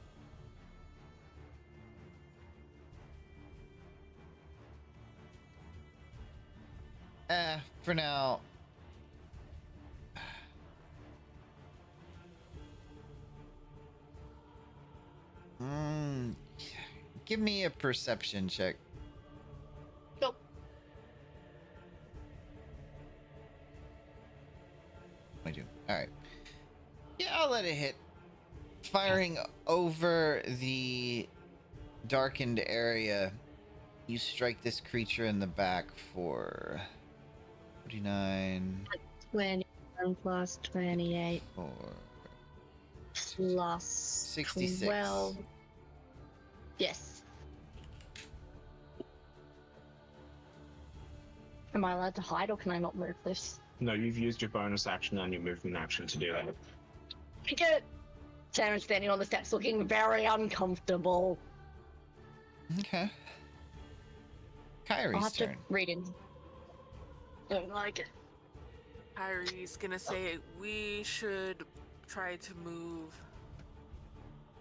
For now. Mm, give me a perception check. Nope. I do. All right. Yeah, I'll let it hit. Firing over the darkened area, you strike this creature in the back for 49 21 plus 28 for plus 66. 12. Yes. Am I allowed to hide or can I not move this? No, you've used your bonus action and your movement action to do that. Good. Sharon's standing on the steps looking very uncomfortable. Okay. I'll Kyrie's have to turn. read it. Don't like it. Kyrie's gonna say we should try to move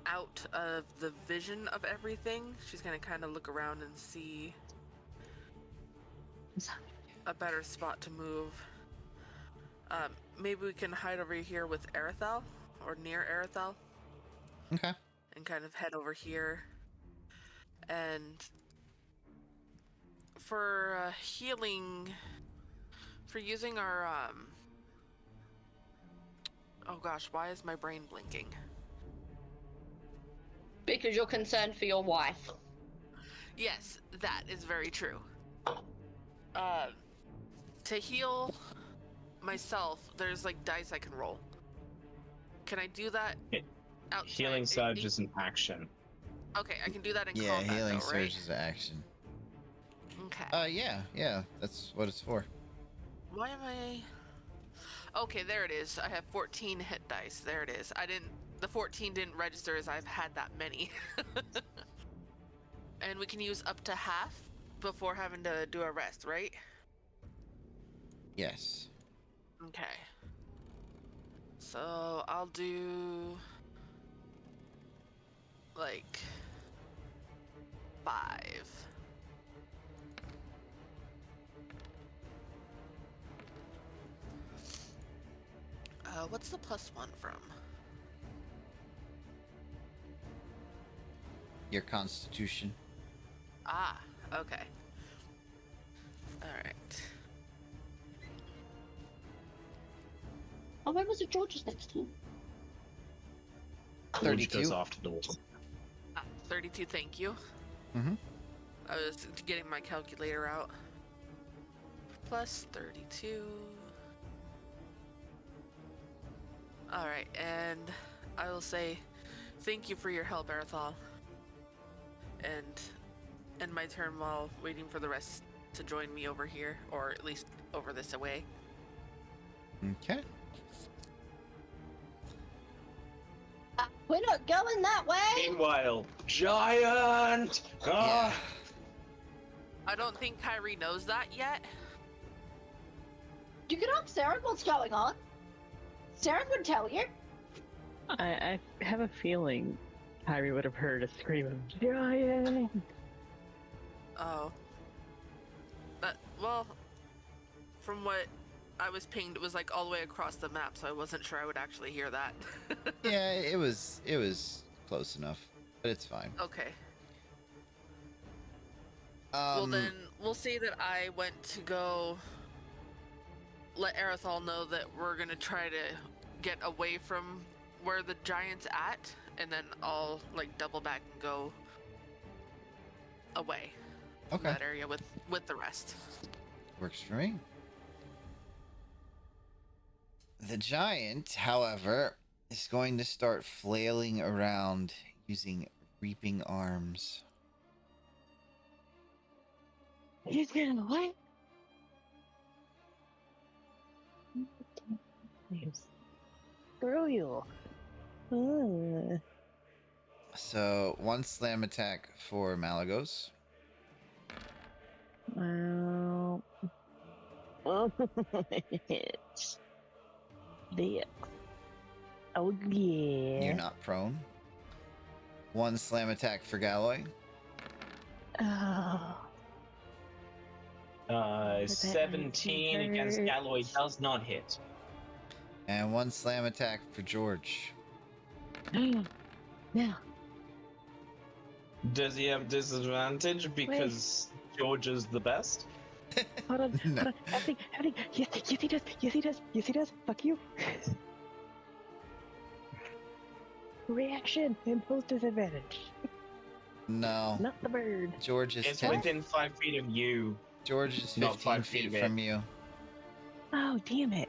out of the vision of everything. She's gonna kind of look around and see a better spot to move. Maybe we can hide over here with Arethal, or near Arethal, Okay. and kind of head over here. And for healing, for using our oh gosh, why is my brain blinking? Because you're concerned for your wife. Yes, that is very true. To heal myself, there's like dice I can roll. Can I do that? Outside? Healing Surge is an action. Okay, I can do that in Yeah, combat, healing though, right? surge is an action. Okay. Yeah, that's what it's for. Why am I? Okay, there it is. I have 14 hit dice. There it is. The 14 didn't register as I've had that many. And we can use up to half before having to do a rest, right? Yes. Okay. So I'll do like 5. What's the +1 from? Your constitution. Ah, okay. Alright. Oh, when was it George's next time? 32 goes 32. after the water. 32, thank you. Mm-hmm. I was getting my calculator out. Plus 32. Alright, and I will say thank you for your help, Arethal. And end my turn while waiting for the rest to join me over here, or at least over this away. Okay. We're not going that way. Meanwhile, giant! Yeah. I don't think Kyrie knows that yet. You can ask Sarah what's going on. Sarah would tell you. I have a feeling Kyrie would have heard a scream of giant. Oh. Well, from what I was pinged, it was like all the way across the map, so I wasn't sure I would actually hear that. Yeah, it was close enough, but it's fine. Okay. Well then, we'll say that I went to go let Arethal know that we're gonna try to get away from where the giant's at, and then I'll like double back and go away from Okay. that area with the rest. Works for me. The giant, however, is going to start flailing around using reaping arms. He's getting away. Screw you. So, one slam attack for Malagos. Well, it's the. Oh yeah. You're not prone. One slam attack for Galloy. Oh. that 17 against hurts. Galloway does not hit. And one slam attack for George. Now, Does he have disadvantage because George is the best? hold on, No. hold on. Happening. Yes, he does. Yes, he does. Yes, he does. Fuck you. Reaction. Impose disadvantage. No. Not the bird. George is It's 10. within 5 feet of you. George is Not 15 5 feet feet of it. from you. Oh, damn it.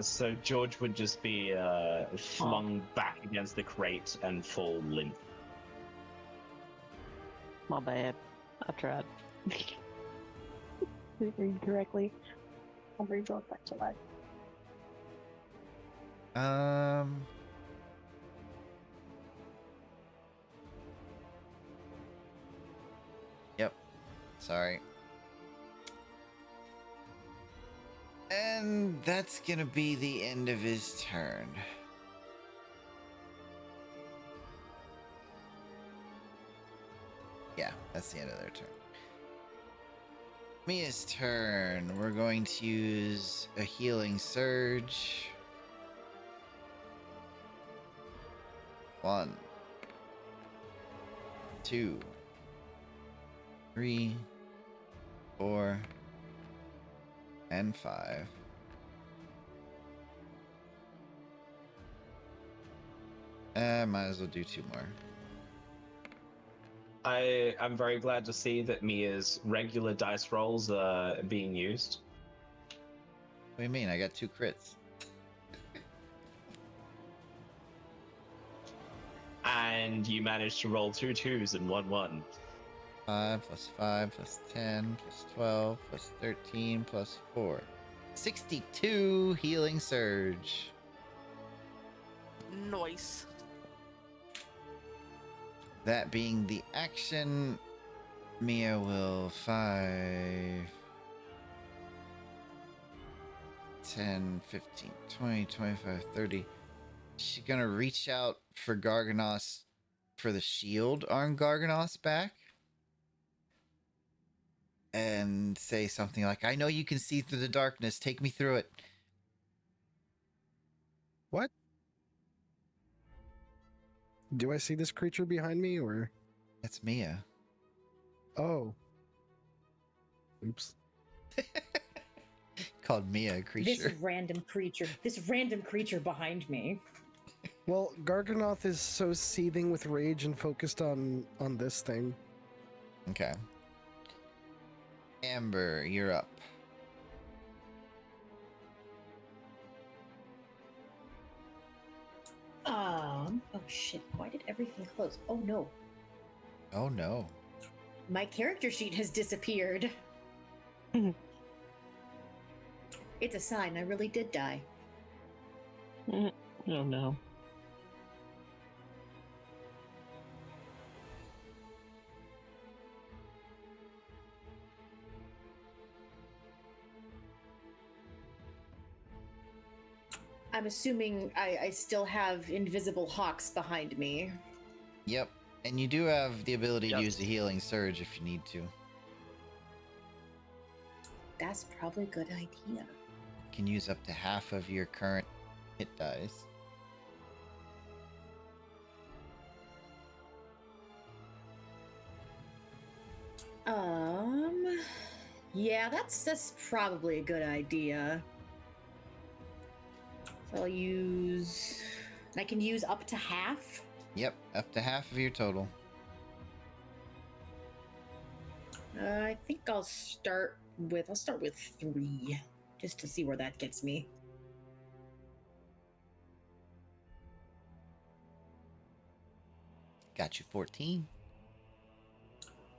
So George would just be flung back against the crate and fall limp. My bad. I tried. Did it read correctly? I'll bring George back to life. Yep. Sorry. And that's gonna be the end of his turn. Yeah, that's the end of their turn. Mia's turn. We're going to use a healing surge. 1, 2, 3, 4, and 5. Might as well do 2 more. I'm very glad to see that Mia's regular dice rolls are being used. What do you mean? I got 2 crits. And you managed to roll 2 2s and 1 1. 5 plus 5 plus 10 plus 12 plus 13 plus 4. 62 healing surge. Noise. That being the action, Mia will 5, 10, 15, 20, 25, 30. She's gonna reach out for Garganos for the shield on Garganos' back and say something like, I know you can see through the darkness. Take me through it. What? Do I see this creature behind me, or? That's Mia. Oh. Oops. Called Mia a creature. This random creature behind me. Well, Garganoth is so seething with rage and focused on this thing. Okay. Amber, you're up. Oh shit, why did everything close? Oh no. Oh no. My character sheet has disappeared. It's a sign, I really did die. Oh no. I'm assuming I still have invisible hawks behind me. Yep. And you do have the ability Yep. to use the healing surge if you need to. You That's probably a good idea. can use up to half of your current hit dice. Yeah, that's probably a good idea. So I can use up to half. Yep, up to half of your total. I think I'll start with 3, just to see where that gets me. Got you 14.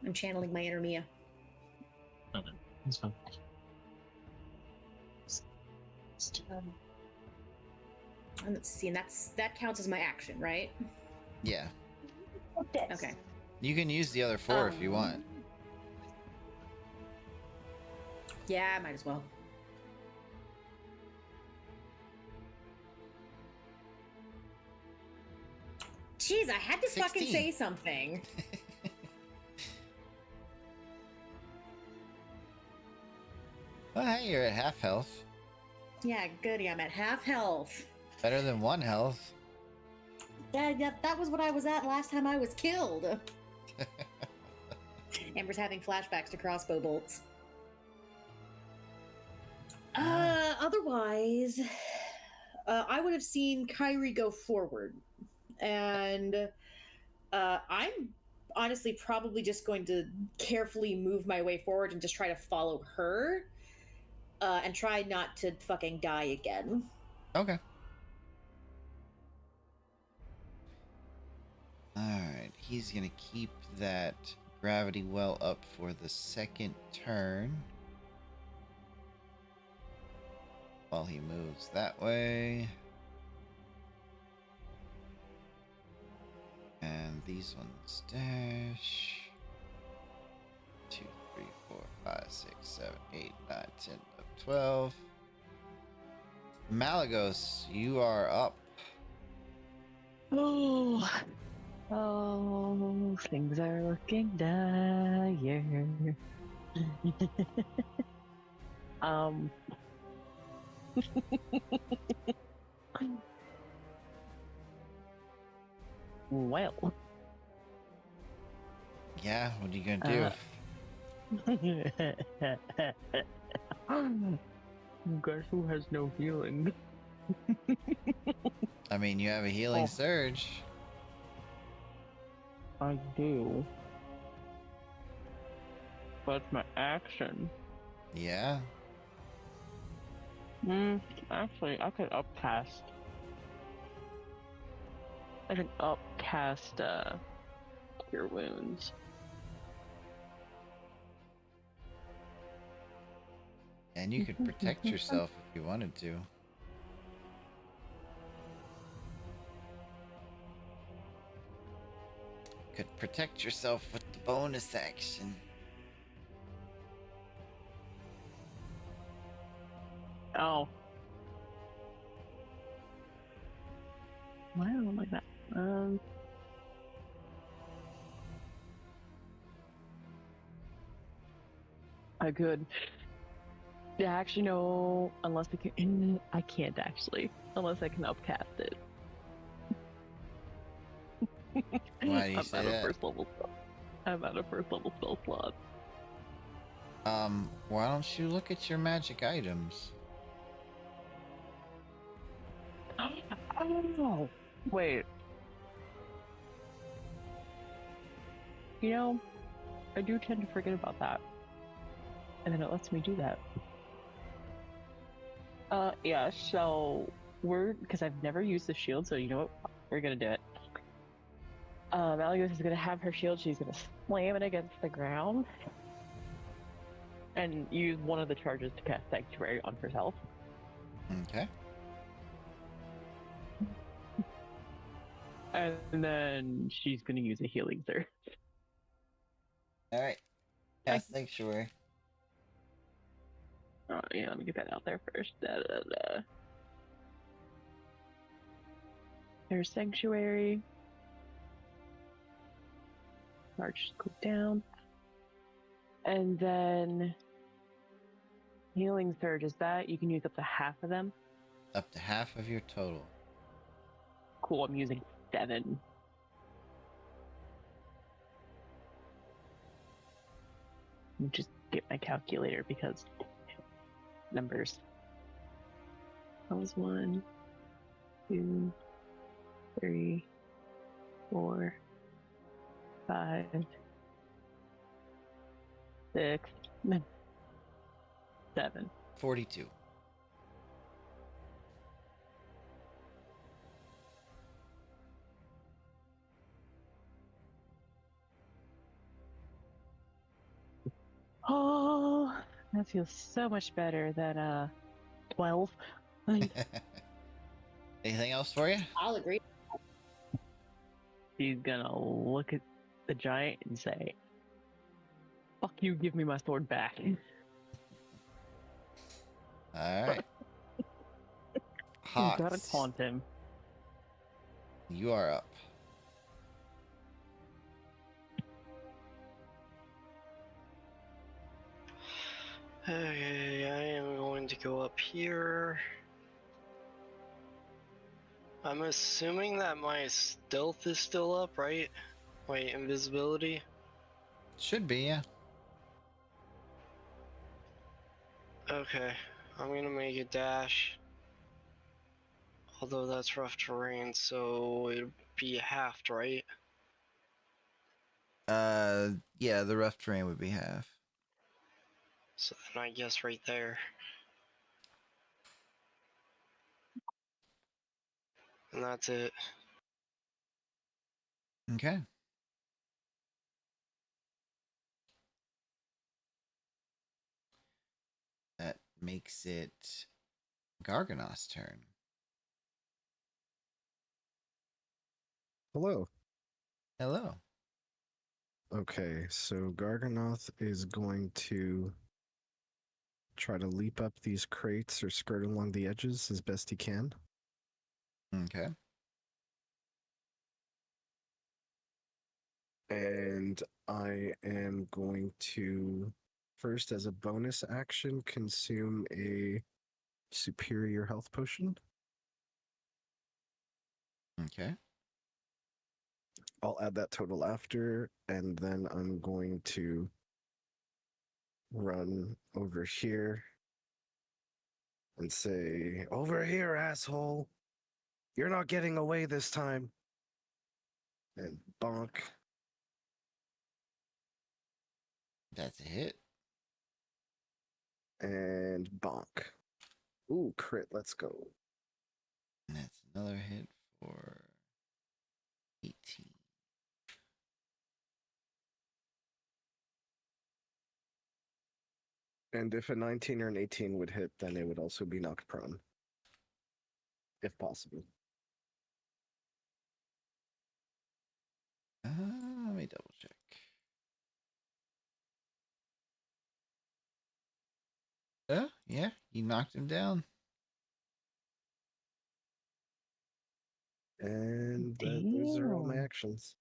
I'm channeling my inner Mia. Okay, that's fine. And let's see, and that counts as my action, right? Yeah. Okay. You can use the other 4 if you want. Yeah, I might as well. Jeez, I had to fucking 16. say something. Well, hey, you're at half health. Yeah, goody. I'm at half health. Better than 1 health. That was what I was at last time I was killed. Amber's having flashbacks to crossbow bolts. Otherwise, I would have seen Kyrie go forward. And I'm honestly probably just going to carefully move my way forward and just try to follow her. And try not to fucking die again. Okay. Alright, he's gonna keep that gravity well up for the second turn. While he moves that way. And these ones dash. 2, 3, 4, 5, 6, 7, 8, 9, 10, 12. Malagos, you are up. Oh, things are looking dire. Well. Yeah, what are you gonna do? Guess who has no healing? I mean, you have a healing surge. I do. But my action. Yeah. Actually, I could upcast. I can upcast Cure Wounds. And you could protect yourself if you wanted to. Could protect yourself with the bonus action. Oh. Why I don't like that? I could. Yeah, actually, no. Unless I can. I can't actually. Unless I can upcast it. Why do you I'm say out of that? first level spell. I'm out of first level spell slot. Why don't you look at your magic items? Oh, wait. You know, I do tend to forget about that. And then it lets me do that. Yeah, so because I've never used the shield, so you know what? We're gonna do it. Malagos is gonna have her shield, she's gonna slam it against the ground. And use one of the charges to cast Sanctuary on herself. Okay. And then she's gonna use a healing surge. Alright. Cast Sanctuary. Oh, yeah, let me get that out there first. There's Sanctuary. March go down. And then Healing Surge, is that you can use up to half of them? Up to half of your total. Cool, I'm using 7. Let me just get my calculator because numbers. That was 1, 2, 3, 4, 5, 6, 7. 42. Oh, that feels so much better than 12. Anything else for you? I'll agree. He's gonna look at the giant and say, "Fuck you, give me my sword back." Alright. You gotta Hawks, taunt him. you are up. Ay, ay, go up here. I'm assuming that my stealth is still up, right? My invisibility. Should be, yeah. Okay, I'm gonna make a dash. Although that's rough terrain, so it'd be halved, right? Yeah, the rough terrain would be half. So then I guess right there. And that's it. Okay. That makes it Garganoth's turn. Hello. Hello. Okay, so Garganoth is going to try to leap up these crates or skirt along the edges as best he can. Okay. And I am going to first, as a bonus action, consume a superior health potion. Okay. I'll add that total after, and then I'm going to run over here and say, "Over here, asshole! You're not getting away this time!" And bonk. That's a hit. And bonk. Ooh, crit, let's go. And that's another hit for 18. And if a 19 or an 18 would hit, then it would also be knocked prone. If possible. Let me double check. Yeah, you knocked him down. And those are all my actions.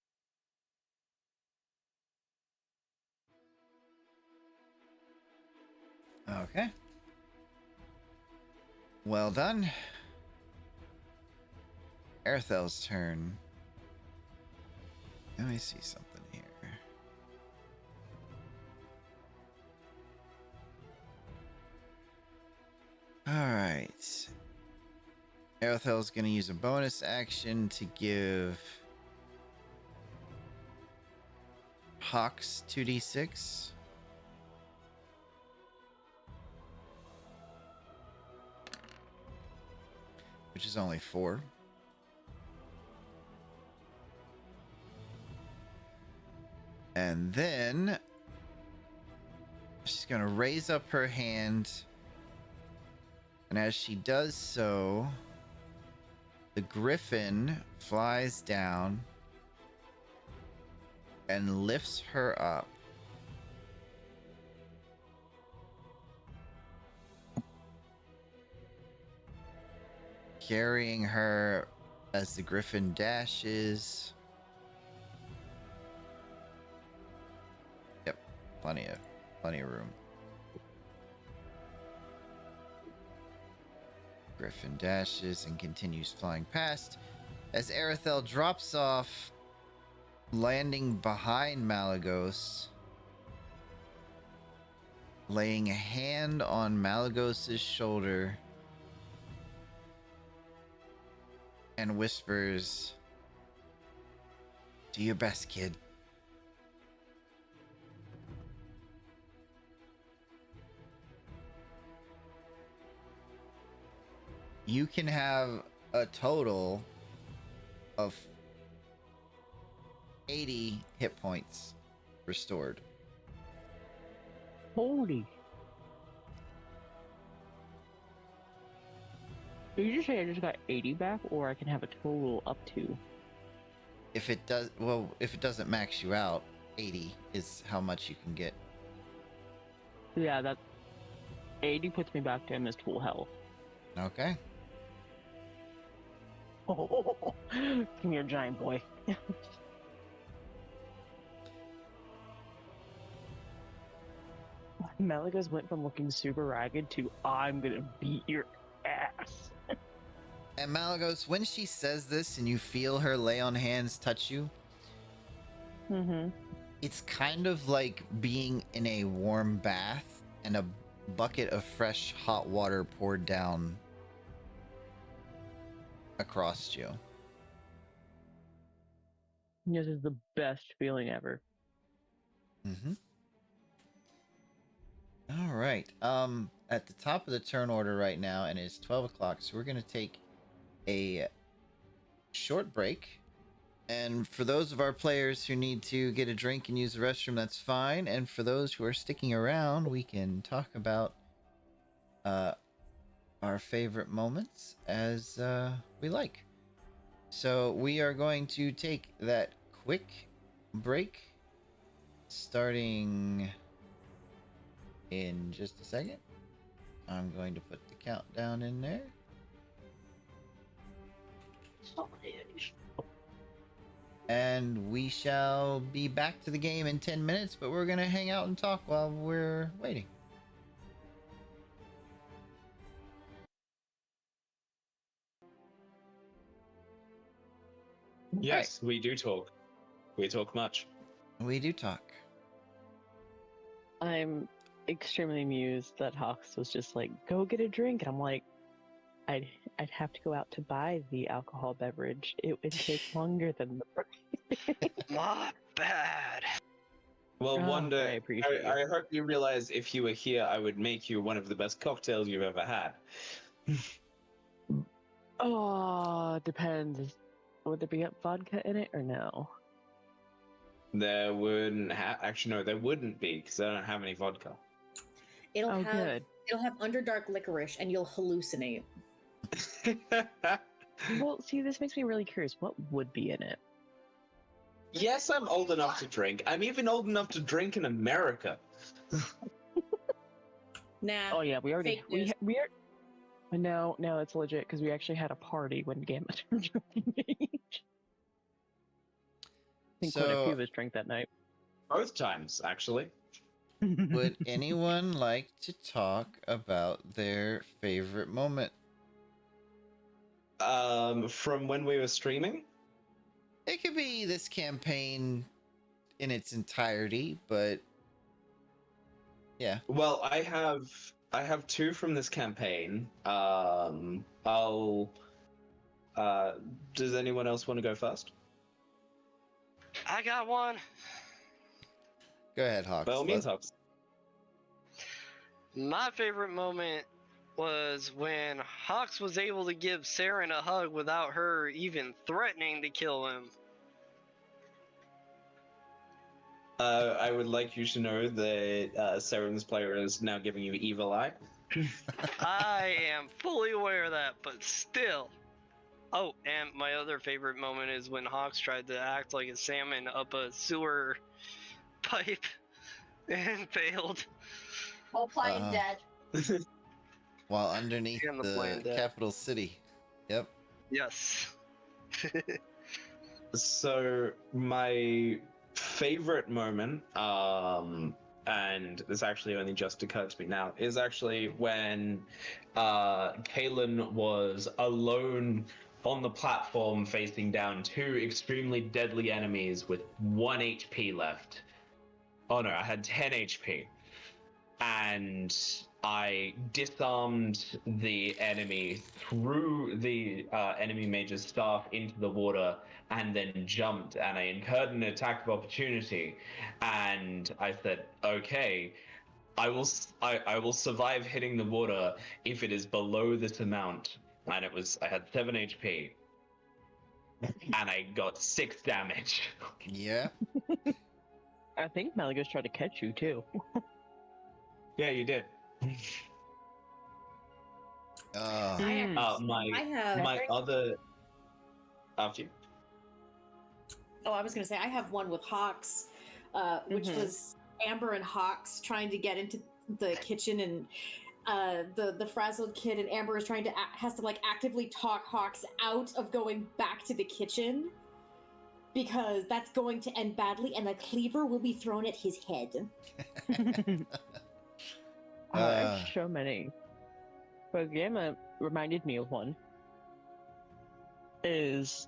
Okay. Well done. Erethel's turn. Let me see something here. Alright. Erethel's going to use a bonus action to give Hawks 2d6. Which is only 4. And then she's going to raise up her hand. And as she does so, the griffin flies down and lifts her up. Carrying her as the griffin dashes. Yep, plenty of room. Griffin dashes and continues flying past as Erethel drops off, landing behind Malagos, laying a hand on Malagos's shoulder, and whispers, "Do your best, kid." You can have a total of 80 hit points restored. Holy. Did you just say I just got 80 back, or I can have a total up to? If it doesn't max you out, 80 is how much you can get. Yeah, that 80 puts me back to him as full health. Okay. Oh, come here, giant boy. Malagos went from looking super ragged to I'm gonna beat your ass. And Malagos, when she says this and you feel her lay on hands touch you, Mm-hmm. it's kind of like being in a warm bath and a bucket of fresh hot water poured down across you. This is the best feeling ever. Mm-hmm. All right. At the top of the turn order right now, and it's 12 o'clock, so we're going to take a short break. And for those of our players who need to get a drink and use the restroom, that's fine. And for those who are sticking around, we can talk about our favorite moments as we like. So we are going to take that quick break starting in just a second. I'm going to put the countdown in there. And we shall be back to the game in 10 minutes, but we're going to hang out and talk while we're waiting. Yes, we do talk. We talk much. We do talk. I'm extremely amused that Hawks was just like, go get a drink. And I'm like, I'd have to go out to buy the alcohol beverage. It would take longer than the My bad. Well, Oh, Wanda, I appreciate I hope you realize if you were here, I would make you one of the best cocktails you've ever had. Oh, depends. Would there be vodka in it or no? There wouldn't actually, no, there wouldn't be, because I don't have any vodka. It'll Oh, have good. it'll have underdark licorice, and you'll hallucinate. Well, see, this makes me really curious. What would be in it? Yes, I'm old enough to drink. I'm even old enough to drink in America. Nah. Oh yeah, we already fake news. we are. No, it's legit because we actually had a party when Gamma turned drinking age. I think quite a few of us drank that night. Both times, actually. Would anyone like to talk about their favorite moment? From when we were streaming? It could be this campaign in its entirety, but yeah. Well, I have two from this campaign. I'll does anyone else want to go first? I got one. Go ahead, Hawks. By all means, Hawks. My favorite moment was when Hawks was able to give Saren a hug without her even threatening to kill him. I would like you to know that Saren's player is now giving you evil eye. I am fully aware of that, but still. Oh, and my other favorite moment is when Hawks tried to act like a salmon up a sewer pipe and failed. While playing dead. While underneath And the plane the dead. capital city. Yep. Yes. So my favorite moment, and this actually only just occurred to me now, is actually when Kalen was alone on the platform facing down two extremely deadly enemies with 1 HP left. Oh no, I had 10 HP. And I disarmed the enemy, threw the enemy mage's staff into the water, and then jumped, and I incurred an attack of opportunity. And I said, okay, I will survive hitting the water if it is below this amount. And I had 7 HP. And I got 6 damage. Yeah. I think Malagos tried to catch you too. Yeah, you did. My other. After you. Oh, I was going to say, I have one with Hawks, which was Amber and Hawks trying to get into the kitchen, and the frazzled kid and Amber is has to actively talk Hawks out of going back to the kitchen because that's going to end badly, and a cleaver will be thrown at his head. I Uh, have so many. But Gamma reminded me of one. Is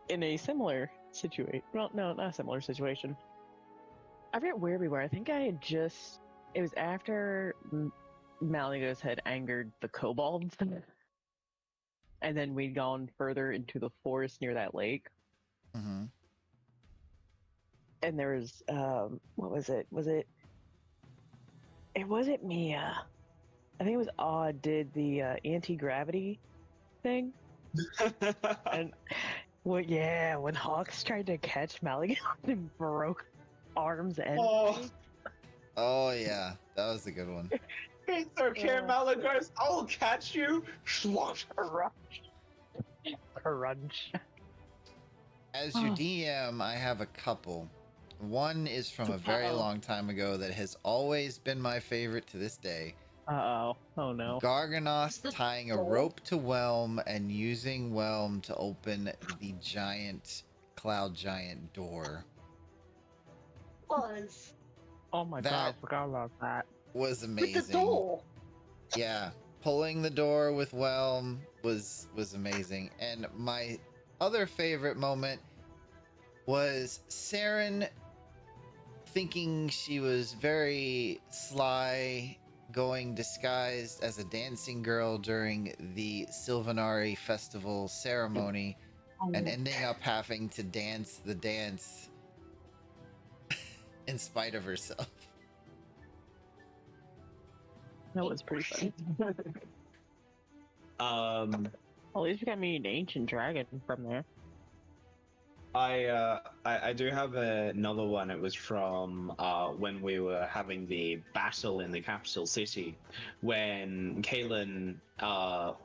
in a similar situation. Well, no, not a similar situation. I forget where we were. I think I had just. It was after Malagos had angered the kobolds. And then we'd gone further into the forest near that lake. mhm. And there was, what was it? It wasn't Mia. I think it was Odd did the anti-gravity thing. And well, yeah, when Hawks tried to catch Malagos and broke arms and legs. Oh yeah, that was a good one. It's okay, Malagos. I'll catch you. Crunch. Crunch. As your DM, I have a couple. One is from a very Uh-oh. long time ago that has always been my favorite to this day. Uh-oh. Oh no. Garganoth tying a rope to Whelm and using Whelm to open the giant cloud giant door. Was. Oh my god, I forgot about that. Was amazing. With the door. Yeah, pulling the door with Whelm was amazing. And my other favorite moment was Saren thinking she was very sly, going disguised as a dancing girl during the Sylvanari festival ceremony, and ending up having to dance the dance in spite of herself. That was pretty funny. Well, at least we got me an ancient dragon from there. I do have another one. It was from when we were having the battle in the capital city, when Kaelin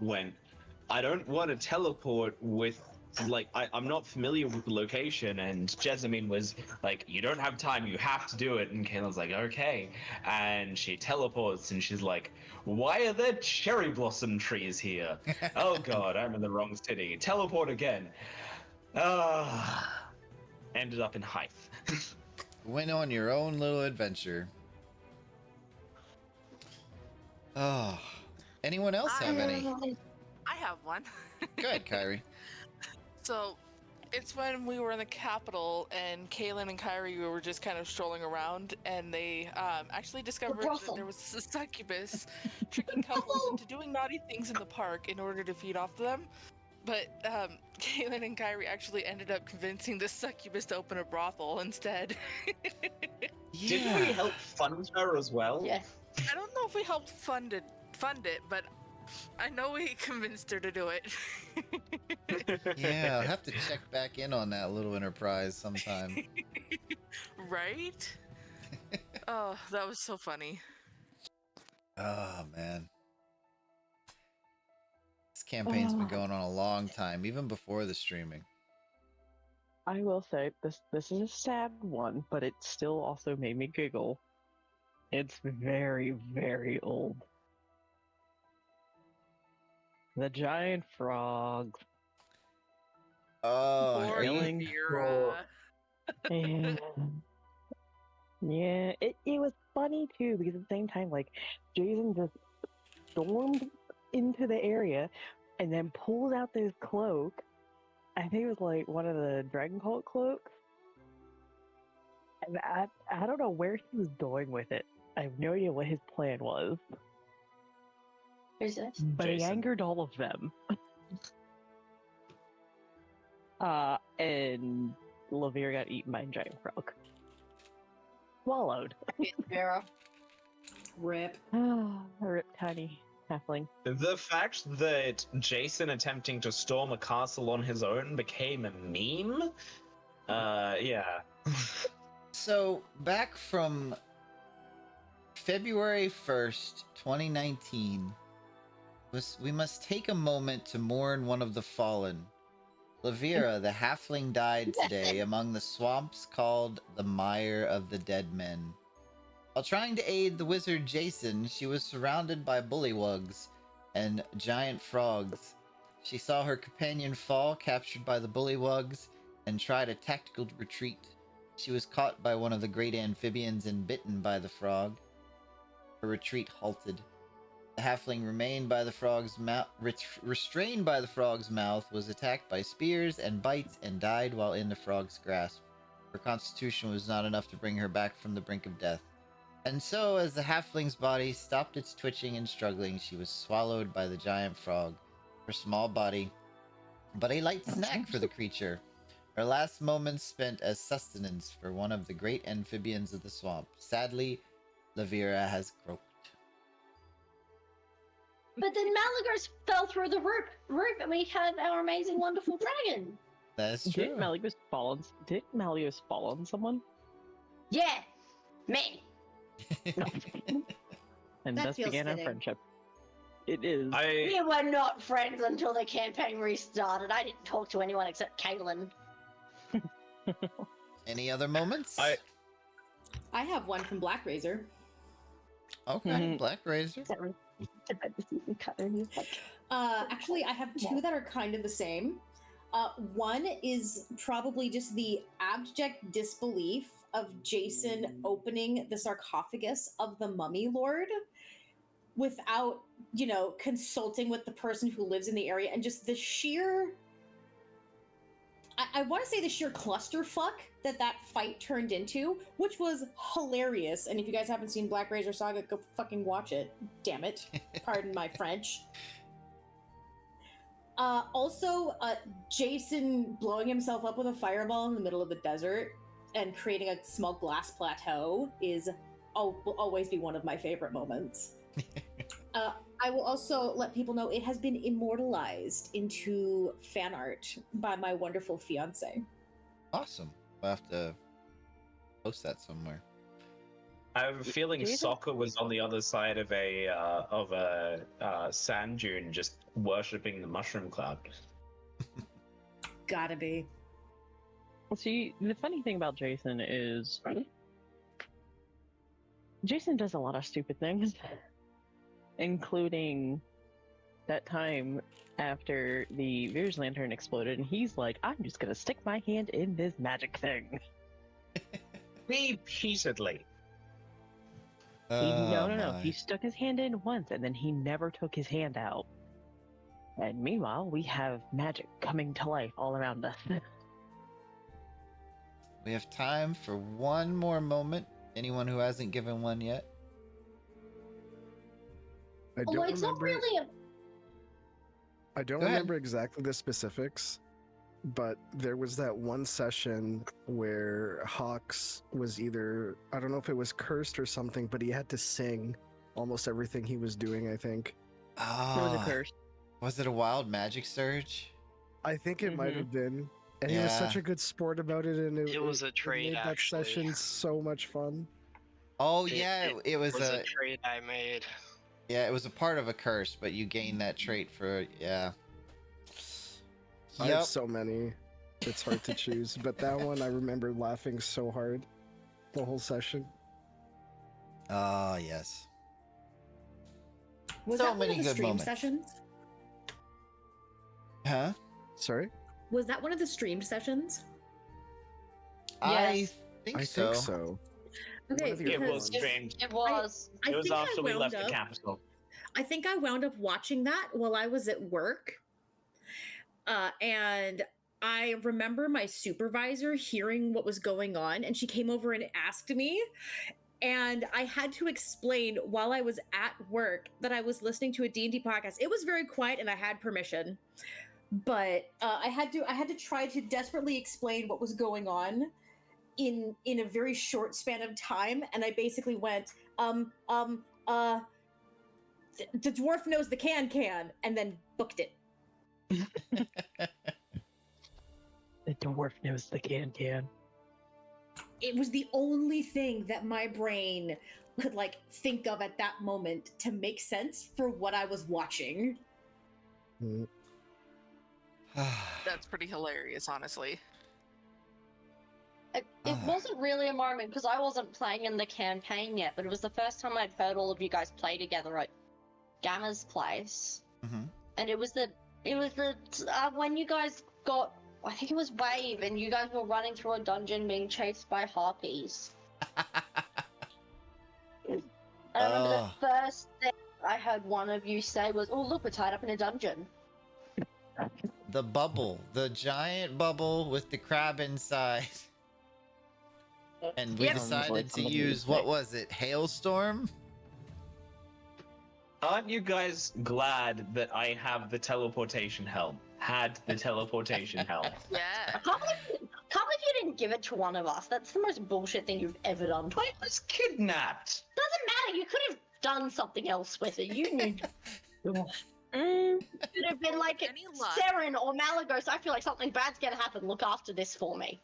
went, I don't want to teleport with, like, I'm not familiar with the location, and Jessamine was like, you don't have time, you have to do it, and Kaelin's like, okay, and she teleports, and she's like, why are there cherry blossom trees here? Oh god, I'm in the wrong city. Teleport again. Ended up in Hythe. Went on your own little adventure. Oh, anyone else have any? I have one. Go ahead, Kyrie. So, it's when we were in the capital and Kaylin and Kyrie were just kind of strolling around, and they actually discovered that there was a succubus tricking couples into doing naughty things in the park in order to feed off them. But Kaylin and Kyrie actually ended up convincing the succubus to open a brothel instead. Didn't we help fund her as well? Yes. I don't know if we helped fund it, but I know we convinced her to do it. Yeah, I'll have to check back in on that little enterprise sometime. Right? Oh, that was so funny. Oh, man. This campaign's been going on a long time, even before the streaming. I will say this is a sad one, but it still also made me giggle. It's very, very old. The giant frog. Oh, Poor are you? Vera. And yeah, it was funny too, because at the same time, like, Jason just stormed into the area and then pulls out this cloak. I think it was like one of the Dragon Cult cloaks. And I don't know where he was going with it. I have no idea what his plan was. Who's this? But he Jason. angered all of them. And Lavir got eaten by a giant frog. Swallowed. Vera. Rip. Rip tiny halfling. The fact that Jason attempting to storm a castle on his own became a meme? Yeah. So, back from February 1st, 2019, we must take a moment to mourn one of the fallen. Lavira, the halfling, died today among the swamps called the Mire of the Dead Men. While trying to aid the wizard Jason, she was surrounded by bullywugs and giant frogs. She saw her companion fall, captured by the bullywugs, and tried a tactical retreat. She was caught by one of the great amphibians and bitten by the frog. her retreat halted. The halfling remained by the frog's mouth, restrained by the frog's mouth, was attacked by spears and bites and died while in the frog's grasp. Her constitution was not enough to bring her back from the brink of death. And so, as the halfling's body stopped its twitching and struggling, she was swallowed by the giant frog. Her small body, but a light snack for the creature. Her last moments spent as sustenance for one of the great amphibians of the swamp. Sadly, Lavira has croaked. But then Malagos fell through the roof and we had our amazing, wonderful dragon. That's true. Did Malagos fall on someone? Yeah, me. And That thus feels began our fitting. friendship. It is. We were not friends until the campaign restarted. I didn't talk to anyone except Kaylin. Any other moments? I have one from Black Razor. Okay, Black Razor. Actually, I have two that are kind of the same. One is probably just the abject disbelief of Jason opening the sarcophagus of the Mummy Lord without, consulting with the person who lives in the area, and just the sheer... I want to say the sheer clusterfuck that fight turned into, which was hilarious. And if you guys haven't seen Black Razor Saga, go fucking watch it. Damn it. Pardon my French. Also, Jason blowing himself up with a fireball in the middle of the desert and creating a small glass plateau will always be one of my favorite moments. I will also let people know it has been immortalized into fan art by my wonderful fiance. Awesome. We'll have to post that somewhere. I have a feeling Soccer was on the other side of a sand dune, just worshipping the mushroom cloud. Gotta be. See, the funny thing about Jason is Jason does a lot of stupid things, including that time after the Veer's lantern exploded, and he's like, I'm just gonna stick my hand in this magic thing. Repeatedly. No. He stuck his hand in once, and then he never took his hand out. And meanwhile, we have magic coming to life all around us. We have time for one more moment. Anyone who hasn't given one yet? I don't Although it's not remember. really a... I don't Go ahead. remember exactly the specifics, but there was that one session where Hawks was either, I don't know if it was cursed or something, but he had to sing almost everything he was doing, I think. It was a curse. Was it a wild magic surge? I think it might Mhm. have been. And he was such Yeah. a good sport about it, and It was a trade, made that actually. session so much fun. Oh It- yeah, it was a trade I made. it was a part of a curse, but you gained that trait for I have so many. It's hard to choose, but that one I remember laughing so hard the whole session. Oh yes. Was So that one many of the good stream moments. sessions? Huh? Sorry? Was that one of the streamed sessions? I Yes. think I so. think so. Okay, One of the It other was ones. streamed. It was. I It was think after I we wound left the up- capital. I think I wound up watching that while I was at work. And I remember my supervisor hearing what was going on, and she came over and asked me. And I had to explain while I was at work that I was listening to a D&D podcast. It was very quiet, and I had permission. But I had to try to desperately explain what was going on in a very short span of time. And I basically went, the dwarf knows the can, and then booked it. The dwarf knows the can. It was the only thing that my brain could think of at that moment to make sense for what I was watching. Mm. That's pretty hilarious, honestly. It Ah. wasn't really a moment because I wasn't playing in the campaign yet, but it was the first time I'd heard all of you guys play together at Gamma's place, Mhm. and it was the when you guys got, I think it was Wave, and you guys were running through a dungeon being chased by harpies. I remember Oh. the first thing I heard one of you say was, "Oh, look, we're tied up in a dungeon." The bubble. The giant bubble with the crab inside. And we Yep. decided to use, what was it? Hailstorm? Aren't you guys glad that I have the teleportation helm? Had the teleportation helm. Yeah. I can't believe you didn't give it to one of us. That's the most bullshit thing you've ever done. I was kidnapped. Doesn't matter. You could have done something else with it. You knew. Could have been like Any luck? Seren or Malagos. I feel like something bad's gonna happen. Look after this for me.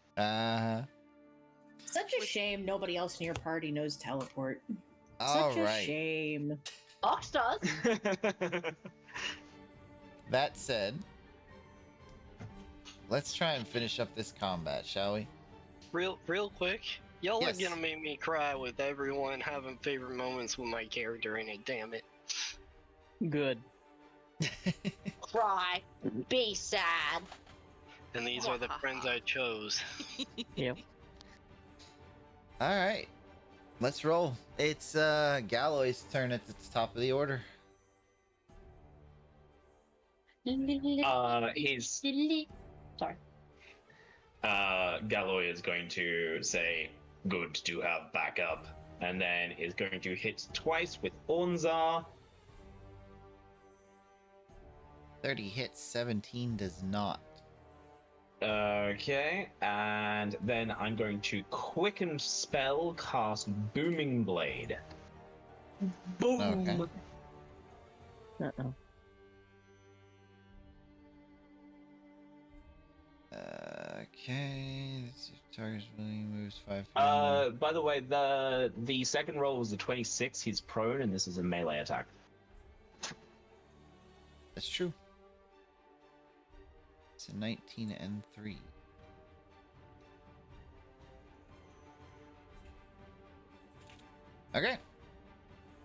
Such a shame nobody else in your party knows teleport. All Such a right. shame. Ox does. That said, let's try and finish up this combat, shall we? Real quick. Y'all Yes. are gonna make me cry with everyone having favorite moments with my character in it, damn it. Good. Cry. Be sad. And these are the friends I chose. Yep. All right. Let's roll. It's Galloy's turn at the top of the order. He's Sorry. Galloy is going to say, "Good to have backup," and then is going to hit twice with Onzar. 30 hits, 17 does not. Okay, and then I'm going to quicken spell cast Booming Blade. Boom. Okay. Uh-oh. Okay. Let's see if target's really moves 5 feet. By the way, the second roll was a 26. He's prone, and this is a melee attack. That's true. It's a 19 and 3. Okay.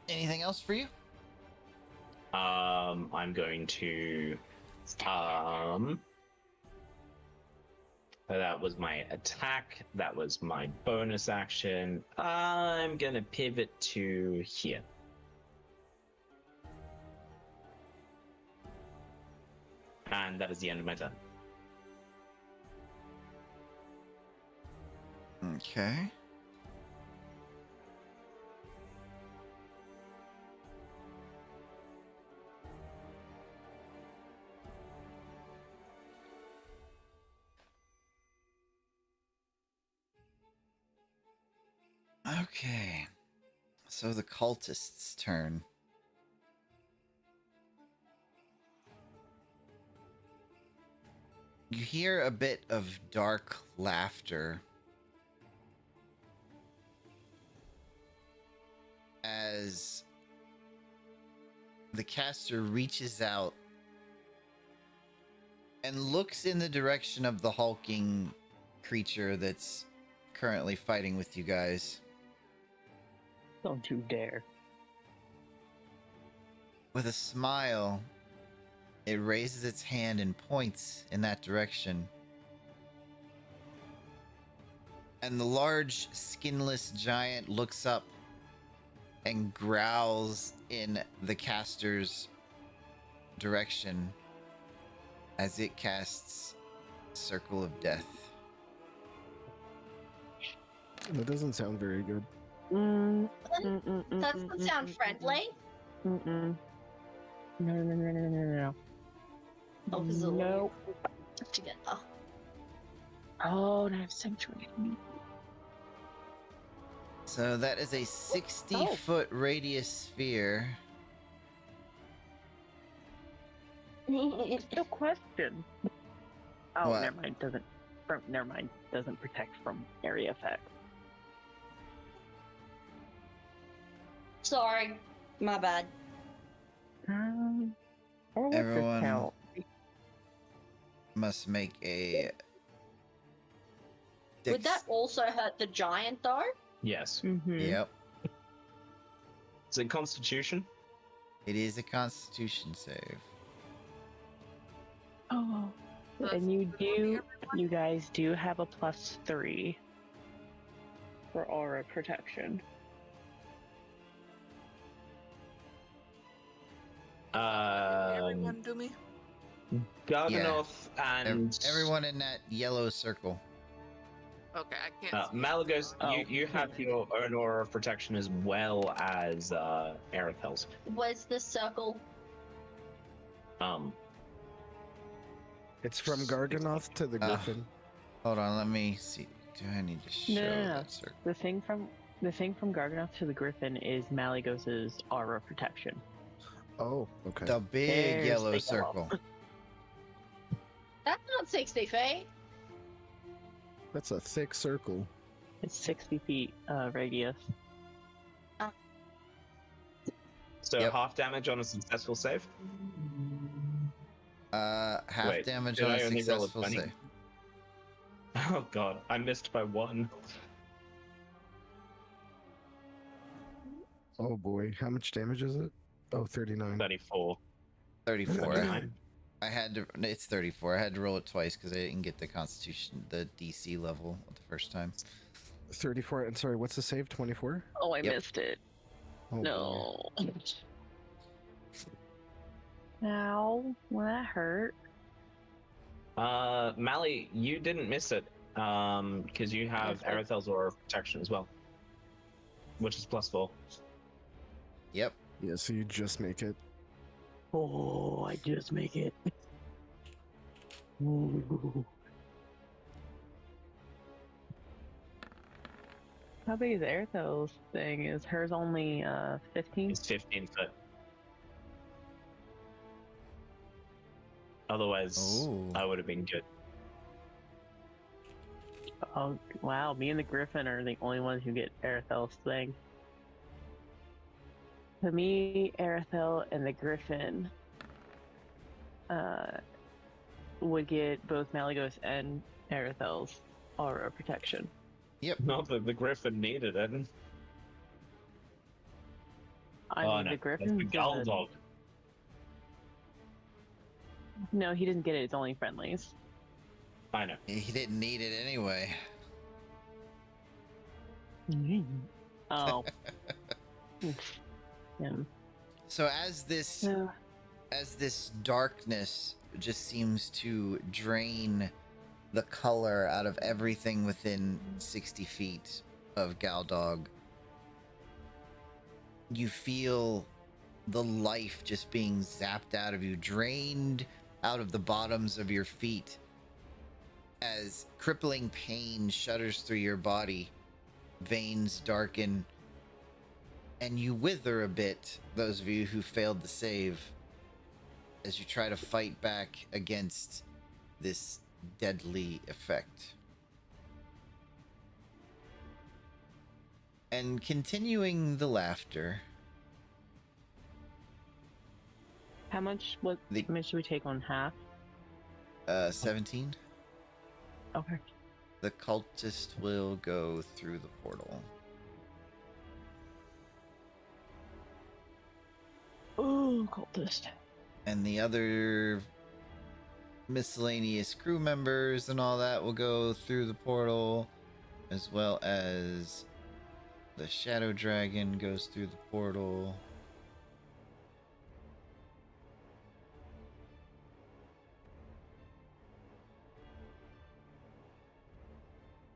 Anything else for you? I'm going to that was my attack. That was my bonus action. I'm gonna pivot to here. And that is the end of my turn. Okay. Okay. So the cultist's turn. You hear a bit of dark laughter as the caster reaches out and looks in the direction of the hulking creature that's currently fighting with you guys. Don't you dare. With a smile, it raises its hand and points in that direction. And the large, skinless giant looks up and growls in the caster's direction as it casts Circle of Death. That doesn't sound very good. Doesn't sound friendly. No, no, no, no, no, no, no. Oh, because the No. together. Oh, that's sanctuary. So that is a 60-foot radius sphere. No question. Oh, What? never mind. Never mind. Doesn't protect from area effects. Sorry, my bad. Or what's Everyone- this count? Must make a... Would that also hurt the giant though? Yes. Mm-hmm. Yep. Is it Constitution? It is a Constitution save. Oh. And you guys do have a +3 for aura protection. Everyone, Dumey? Garganoth and Everyone in that yellow circle. Okay, I can't see. Malagos, Oh. you have your own aura of protection as well as Arethel's. Where's the circle? It's from Garganoth to the Griffin. Hold on, let me see. Do I need to show No. that circle? The thing from Garganoth to the Griffin is Malagos's aura protection. Oh, okay. The big There's yellow the circle. That's not 60 feet. That's a thick circle. It's 60 feet radius. So Yep. half damage on a successful save. Half Wait, damage did on I a only roll a successful 20? save. Oh god, I missed by 1. Oh boy, how much damage is it? Oh, 39. 34. 34. 39. I had to. It's 34. I had to roll it twice because I didn't get the Constitution, the DC level the first time. 34. And sorry, what's the save? 24? Oh, I Yep. missed it. Oh, No. Ow. Well, that hurt. Mally, you didn't miss it. Because you have Okay. Arethel's aura of protection as well. Which is +4. Yep. boy. Yeah, so you just make it. Oh, I just make it. Ooh. How big is Airthel's thing? Is hers only 15? It's 15 foot. Otherwise, Ooh. I would have been good. Oh, wow. Me and the Griffin are the only ones who get Arethel's thing. To me, Arethel and the Griffin would get both Malagos and Arethel's aura protection. Not that the Griffin needed it. I Oh, mean, no, the that's Griffin's the Gull Dog. No, he doesn't get it. It's only friendlies. I know. He didn't need it anyway. Oh. Yeah. So as this darkness just seems to drain the color out of everything within 60 feet of Galdog, you feel the life just being zapped out of you, drained out of the bottoms of your feet as crippling pain shudders through your body, veins darken, and you wither a bit, those of you who failed the save, as you try to fight back against this deadly effect. And continuing the laughter, How much should we take on half? 17, Okay. the cultist will go through the portal. Oh, cultist. And the other miscellaneous crew members and all that will go through the portal, as well as the shadow dragon goes through the portal.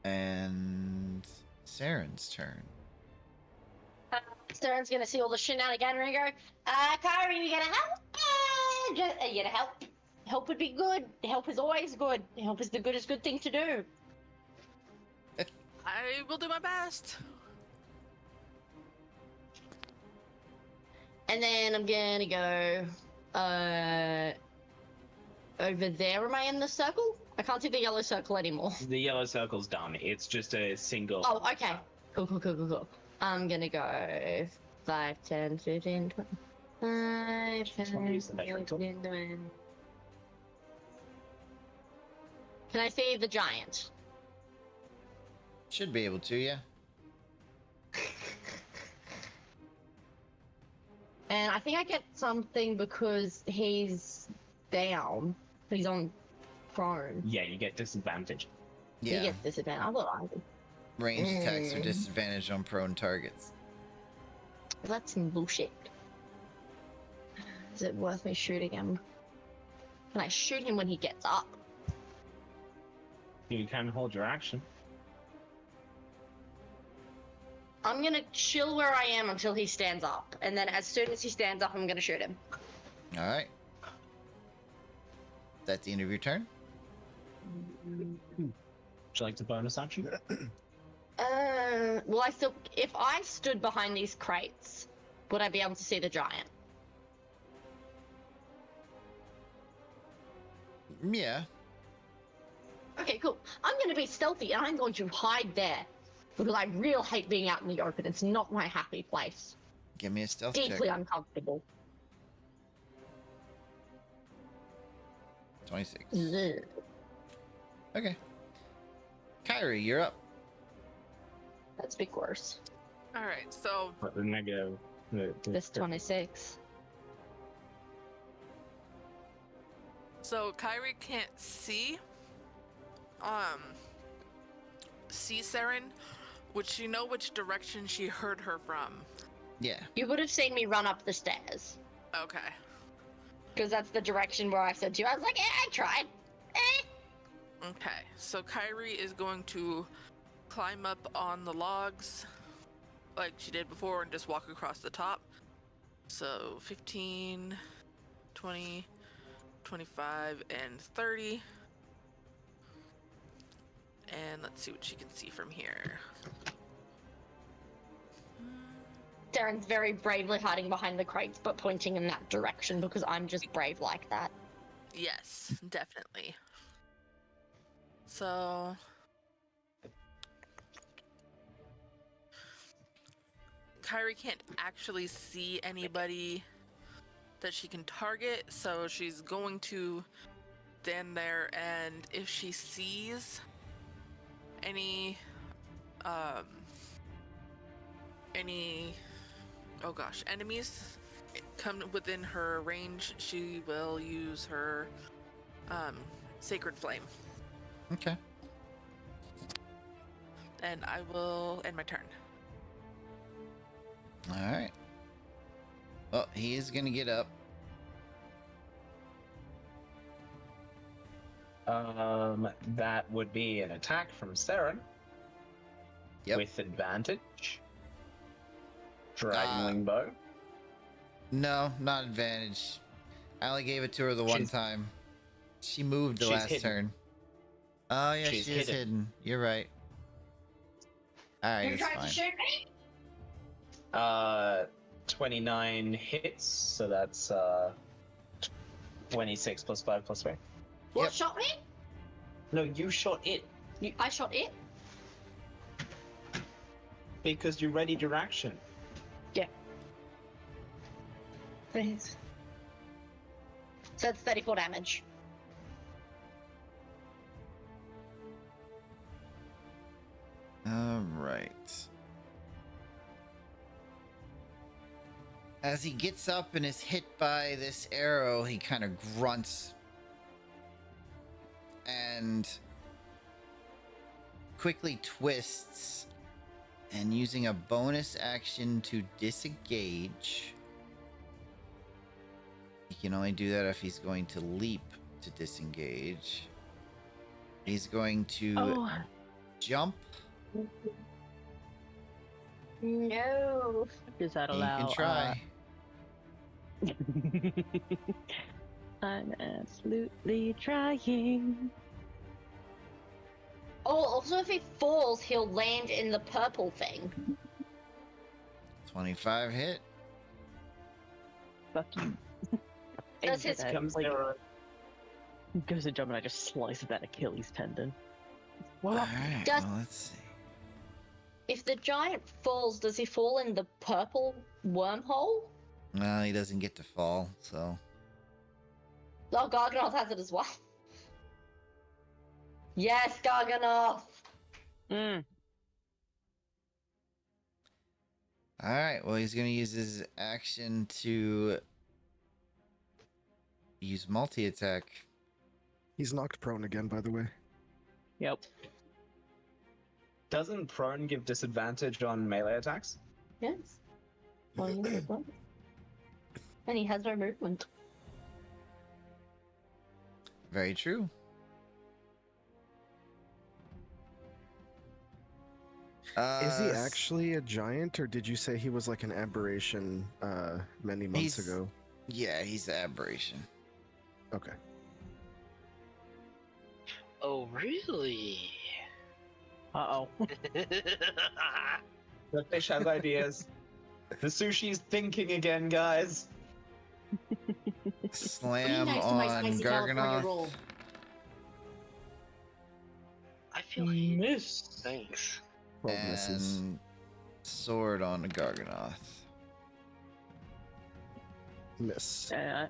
And Saren's turn. Stern's gonna see all the shenaniganery and go, Kari, you gonna help? You gonna help? Help would be good. Help is always good. Help is the goodest good thing to do. I will do my best. And then I'm gonna go over there. Am I in the circle? I can't see the yellow circle anymore. The yellow circle's done. It's just a single. Oh, okay. Cool. I'm gonna go 5, 10, 15, 20. 5, 10, 15, 20. Can I see the giant? Should be able to, yeah. And I think I get something because he's down. He's on prone. Yeah, you get disadvantage. He Yeah. gets disadvantage. I thought I did. Ranged attacks are disadvantaged on prone targets. That's some bullshit. Is it worth me shooting him? Can I shoot him when he gets up? You can hold your action. I'm gonna chill where I am until he stands up, and then as soon as he stands up, I'm gonna shoot him. All right. That's the end of your turn. Would you like to bonus action? Well, if I stood behind these crates, would I be able to see the giant? Yeah. Okay, cool. I'm gonna be stealthy, and I'm going to hide there. Because I real hate being out in the open. It's not my happy place. Give me a stealth Deeply check. uncomfortable. 26. Ugh. Okay. Kyrie, you're up. That's big worse. All right, so But the negative. This 26. Kyrie can't see Saren. Would she know which direction she heard her from? Yeah. You would have seen me run up the stairs. Okay. Because that's the direction where I said to you, I was like, I tried. Okay, so Kyrie is going to climb up on the logs like she did before and just walk across the top. So 15, 20, 25, and 30. And let's see what she can see from here. Darren's very bravely hiding behind the crates, but pointing in that direction because I'm just brave like that. Yes, definitely. So Kyrie can't actually see anybody that she can target, so she's going to stand there, and if she sees any enemies come within her range, she will use her sacred flame. Okay. And I will end my turn. All right. Well, he is going to get up. That would be an attack from Saren. Yep. With advantage. Dragon bow. No, not advantage. I only gave it to her the one time. She moved the last turn. Oh, yeah, She's she is hidden. You're right. All right, You're it's trying to fine. shoot me? 29 hits, so that's 26 plus 5 plus 3. What Yep. shot me? No, you shot it I shot it? because you readied your action. Yeah. Thanks. So that's 34 damage. All right. As he gets up and is hit by this arrow, he kind of grunts and quickly twists, and using a bonus action to disengage. He can only do that if he's going to leap to disengage. He's going to jump. No. Does that You allow? can try. I'm absolutely trying. Oh, also if he falls, he'll land in the purple thing. 25 hit. Fuck you. Does his- Comes like, there. goes to jump and I just slice that Achilles tendon. All right, Does- well, let's see. If the giant falls, does he fall in the purple wormhole? Well, he doesn't get to fall, so. Oh, Garganoth has it as well. Yes, Garganoth! Mm. All right, well, he's going to use his action to use multi-attack. He's knocked prone again, by the way. Yep. Doesn't prone give disadvantage on melee attacks? Yes. And And he has no movement. Very true. Is he actually a giant, or did you say he was like an aberration many months He's- ago? Yeah, he's the aberration. Okay. Oh, really? Uh-oh. The fish has ideas. The sushi's thinking again, guys. Slam Be nice to my on spicy California Garganoth. roll. I feel he Miss. thanks. 12 misses. And sword on Garganoth. Miss. Oh,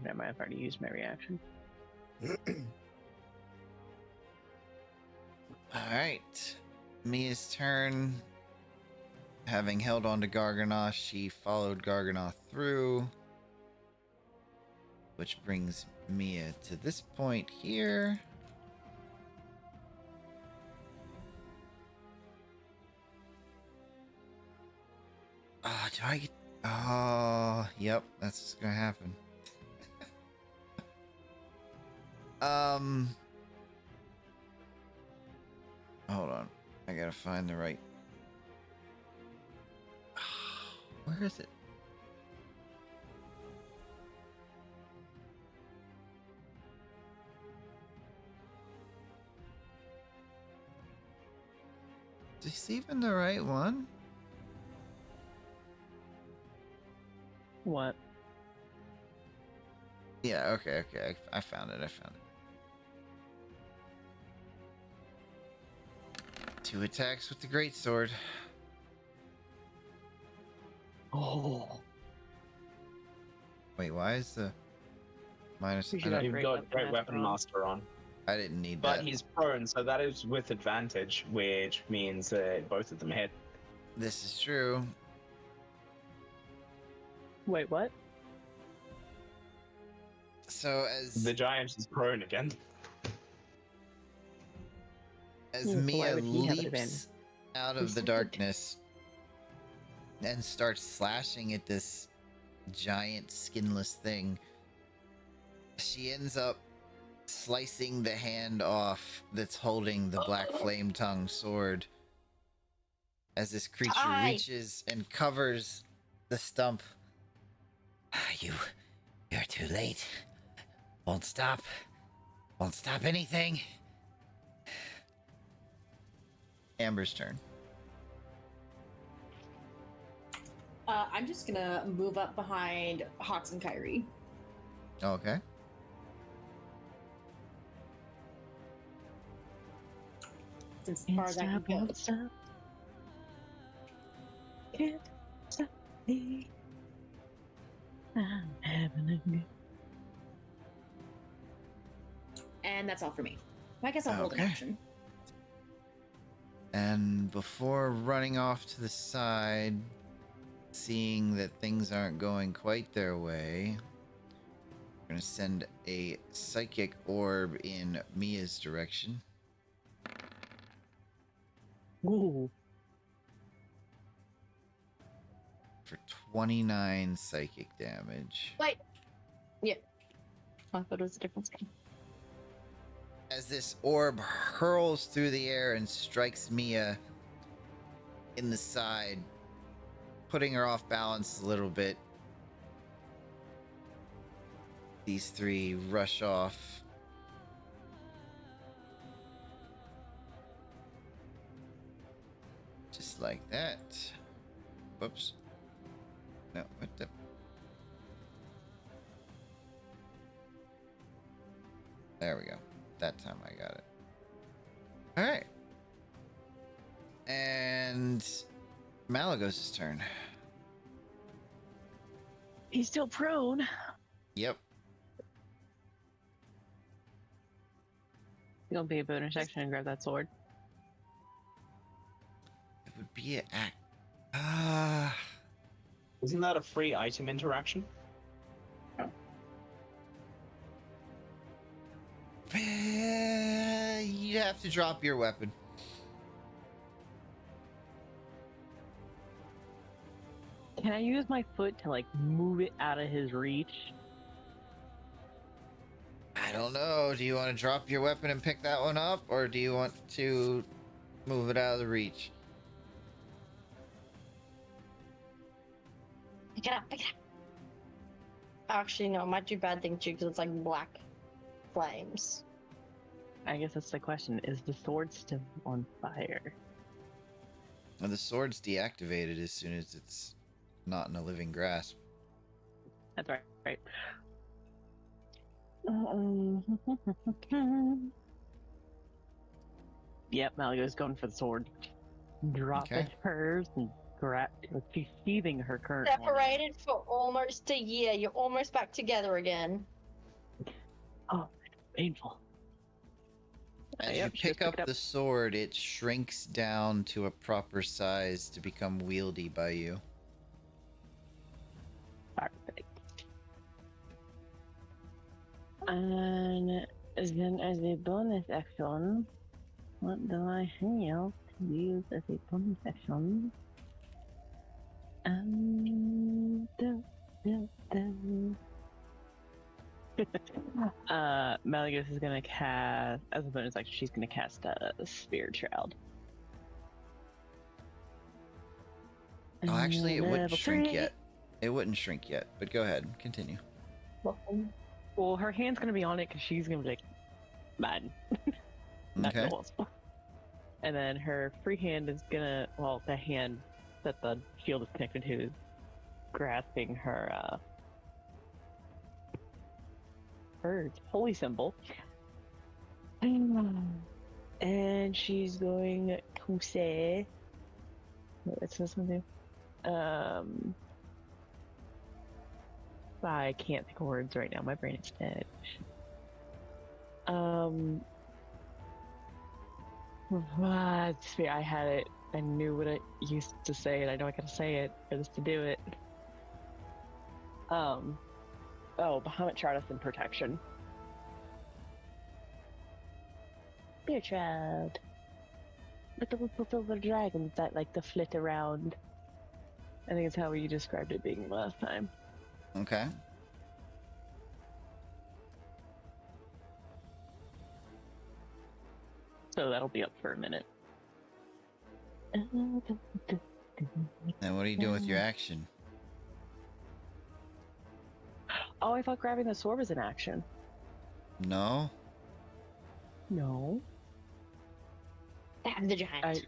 never mind. I've already used my reaction. Alright. Mia's turn. Having held on to Garganoth, she followed Garganoth through. Which brings Mia to this point here. Oh, do I get... Oh, yep, that's what's gonna happen. Hold on. I gotta find the right... Where is it? Is this even the right one? What? Yeah, okay. I found it. 2 attacks with the greatsword. Oh. Wait, why is the minus? You I, should don't- have You've Great got Weapon Great Master Weapon on. Master on. I didn't need But that. he's prone, so that is with advantage, which means that both of them hit. This is true. Wait, what? So as The giant is prone again. as Why Mia would he have an leaps out of Who's the so good? darkness and starts slashing at this giant skinless thing, she ends up slicing the hand off that's holding the black flame tongue sword as this creature Die. reaches and covers the stump. You're too late. Won't stop anything. Amber's turn. I'm just gonna move up behind Hawks and Kyrie. Okay. Since as far as I can go. Won't stop. Can't stop me. I'm having a good... And that's all for me. I guess I'll hold an Okay. action. And before running off to the side, seeing that things aren't going quite their way, we're going to send a psychic orb in Mia's direction Ooh. for 29 psychic damage. Wait. Yeah. I thought it was a different skin. As this orb hurls through the air and strikes Mia in the side, putting her off balance a little bit. These 3 rush off. Just like that. Whoops. No, what the... There we go. That time I got it. Alright. And Malagos' turn. He's still prone. Yep. You gonna be a bonus action and grab that sword? It would be an act. Isn't that a free item interaction? You have to drop your weapon. Can I use my foot to like move it out of his reach? I don't know. Do you want to drop your weapon and pick that one up, or do you want to move it out of the reach? Pick it up, pick it up. Actually, no, it might do bad thing too because it's like black flames. I guess that's the question. Is the sword still on fire? Well, the sword's deactivated as soon as it's not in a living grasp. That's right. Right. Yep, Malio's going for the sword. Dropping Okay. hers and she's sheathing her current one. Separated for almost a year. You're almost back together again. Oh, painful. As Yep, you she just pick picked up the sword, it shrinks down to a proper size to become wieldy by you. Perfect. And then as a bonus action, what do I have to use as a bonus action? Malagos is gonna cast, as a bonus action, she's gonna cast a Spirit Shroud. Oh, actually, it wouldn't Level shrink 3. yet. It wouldn't shrink yet, but go ahead, continue. Well, her hand's gonna be on it because she's gonna be like, man. Not Okay. awesome. And then her free hand is gonna, well, the hand that the shield is connected to is grasping her, her holy symbol. And she's going to say, what's this one do? I can't think of words right now. My brain is dead. I had it. I knew what I used to say, and I know I gotta say it for this to do it. Bahamut Chartus and Protection. Beer Shroud. Like the little silver dragons that like to flit around. I think it's how you described it being last time. Okay. So that'll be up for a minute. And what are you doing with your action? Oh, I thought grabbing the sword was an action. No? No. Stab the giant.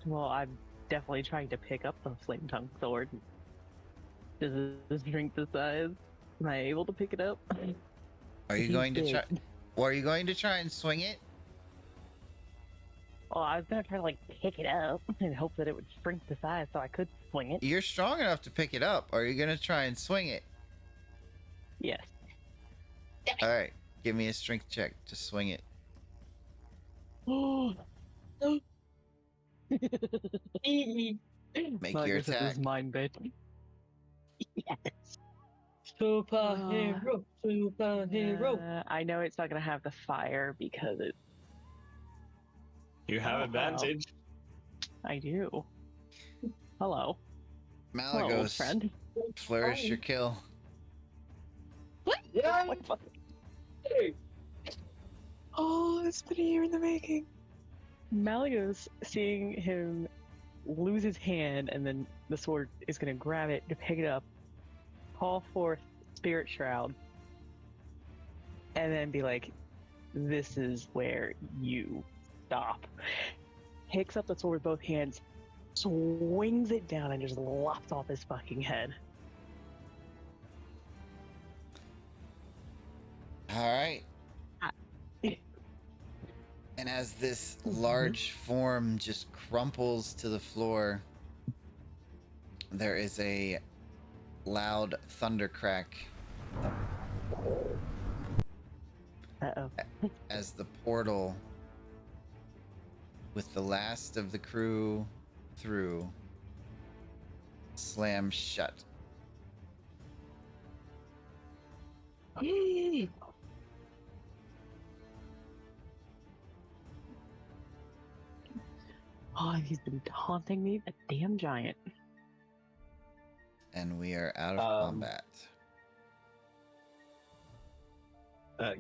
Well, I'm definitely trying to pick up the flame tongue sword. Does this shrink the size? Am I able to pick it up? Are you going to try? Or are you going to try and swing it? Well, I was gonna try to like pick it up and hope that it would shrink the size so I could swing it. You're strong enough to pick it up. Are you going to try and swing it? Yes. All right. Give me a strength check to swing it. Make your attack. Mine, bitch. Yes. Superhero. Superhero. I know it's not gonna have the fire because it. You have advantage. I do. Hello. Hello, old Malagos, friend. flourish your kill. Yeah. Oh, it's been a year in the making. Malagos, seeing him lose his hand, and then the sword is going to grab it to pick it up, call forth Spirit Shroud, and then be like, this is where you stop. Picks up the sword with both hands, swings it down, and just lops off his fucking head. All right. And as this large form just crumples to the floor, there is a loud thunder crack Uh-oh. as the portal with the last of the crew through slams shut. Oh, he's been taunting me, a damn giant. and we are out of combat.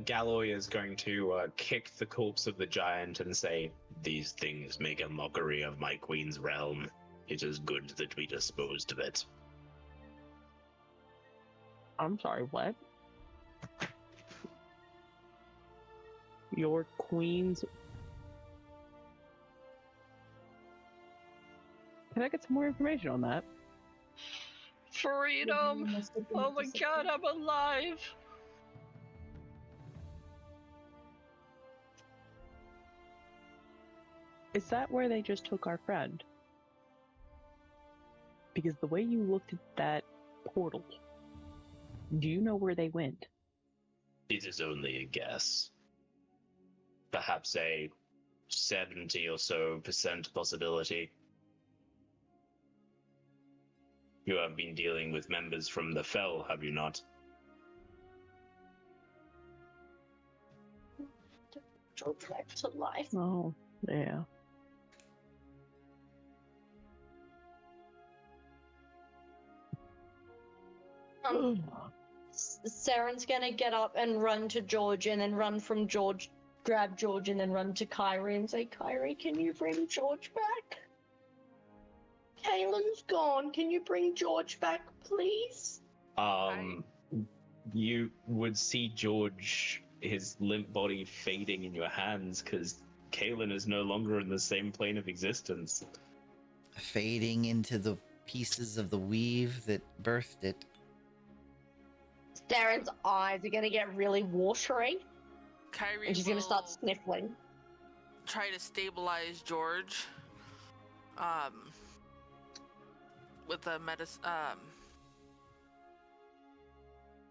Galloy is going to kick the corpse of the giant and say, "These things make a mockery of my queen's realm. It is good that we disposed of it." I'm sorry, what? Your queen's. Can I get some more information on that? Freedom! Oh my god, I'm alive! Is that where they just took our friend? Because the way you looked at that portal, do you know where they went? It is only a guess. Perhaps a 70 or so % possibility. You have been dealing with members from the Fell, have you not? George left alive. Oh, yeah. Saren's gonna get up and run to George, and then run from George, grab George, and then run to Kyrie and say, "Kyrie, can you bring George back? Kaylin's gone. Can you bring George back, please?" You would see George, his limp body fading in your hands because Kaylin is no longer in the same plane of existence. Fading into the pieces of the weave that birthed it. Saren's eyes are gonna get really watery, Kyrie and she's gonna start sniffling. try to stabilize George. With a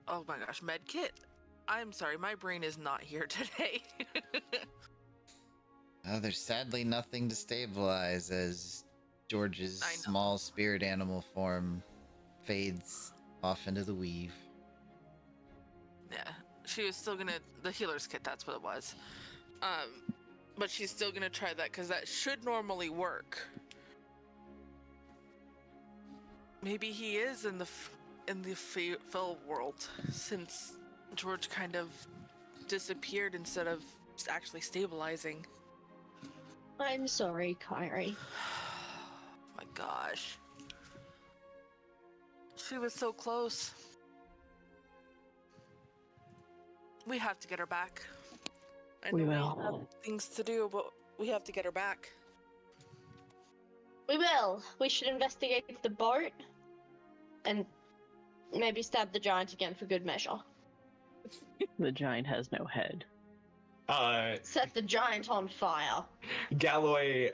oh my gosh, med kit. I'm sorry, my brain is not here today. There's sadly nothing to stabilize as George's small spirit animal form fades off into the weave. Yeah, she was still gonna, the healer's kit, that's what it was. But she's still gonna try that because that should normally work. Maybe he is in the fell world, since George kind of disappeared instead of actually stabilizing. I'm sorry, Kyrie. My gosh. She was so close. We have to get her back. I know We we will. have things to do, but we have to get her back. We will. We should investigate the boat, and maybe stab the giant again for good measure. The giant has no head. Set the giant on fire. Galloy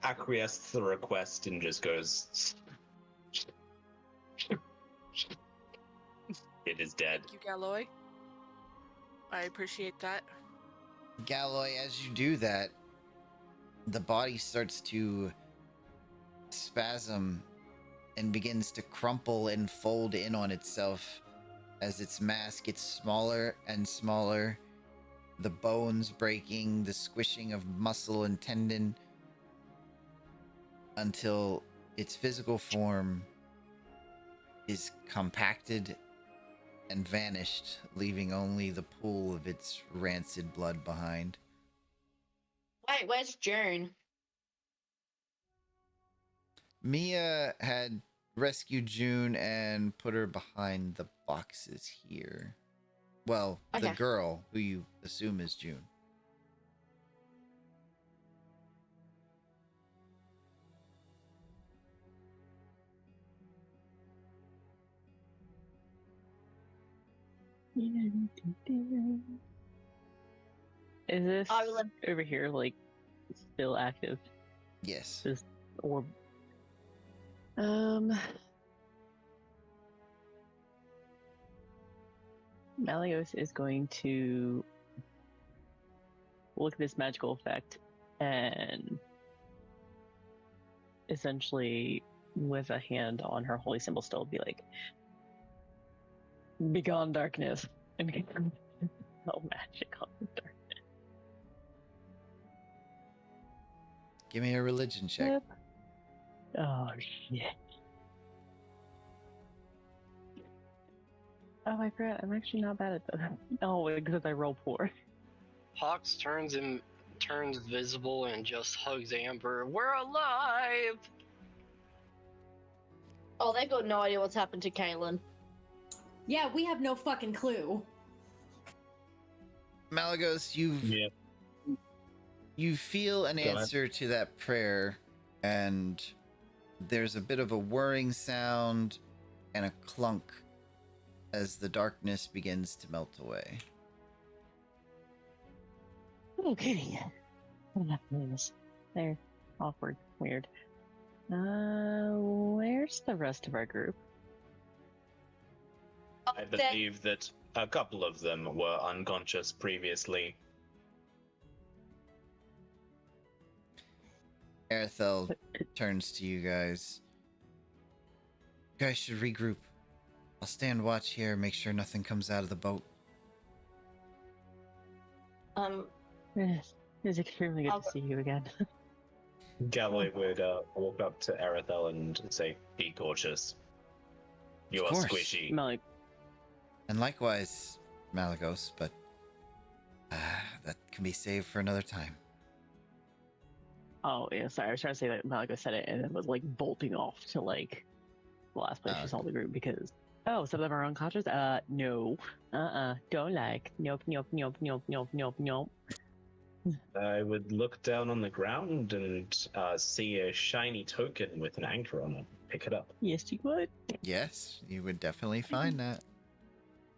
acquiesces the request and just goes, "It is dead." Thank you, Galloy. I appreciate that. Galloy, as you do that, the body starts to spasm and begins to crumple and fold in on itself as its mass gets smaller and smaller, the bones breaking, the squishing of muscle and tendon, until its physical form is compacted and vanished, leaving only the pool of its rancid blood behind. Wait, where's June? Mia had rescued June and put her behind the boxes here. Well, the Okay. girl, who you assume is June. Is this I will- over here like still active? Yes. This orb. Malios is going to look at this magical effect and essentially, with a hand on her holy symbol still, be like, "Begone darkness." And no magic on the dark. Give me a religion check. Yep. Oh shit. Oh, I forgot. I'm actually not bad at that. Oh, because I roll poor. Hawks turns visible and just hugs Amber. We're alive! Oh, they got no idea what's happened to Kaylin. Yeah, we have no fucking clue. Malagos, Yeah. you feel an Go ahead. answer to that prayer, and there's a bit of a whirring sound and a clunk as the darkness begins to melt away. Okay. I'm not doing this. They're awkward, weird. Where's the rest of our group? I believe that a couple of them were unconscious previously. Arethel turns to you guys. You guys should regroup. I'll stand watch here, make sure nothing comes out of the boat. Yes, it's extremely good I'll- to see you again. Galloway would walk up to Arethel and say, "Be cautious. You Of are course. squishy." Malik, And likewise, Malagos, but that can be saved for another time. oh yeah, sorry, I was trying to say that Malika said it and it was like bolting off to like the last place she saw the group because some of them are unconscious. No. Don't like. Nope. I would look down on the ground and see a shiny token with an anchor on it. Pick it up. Yes, you would. Yes, you would definitely find that.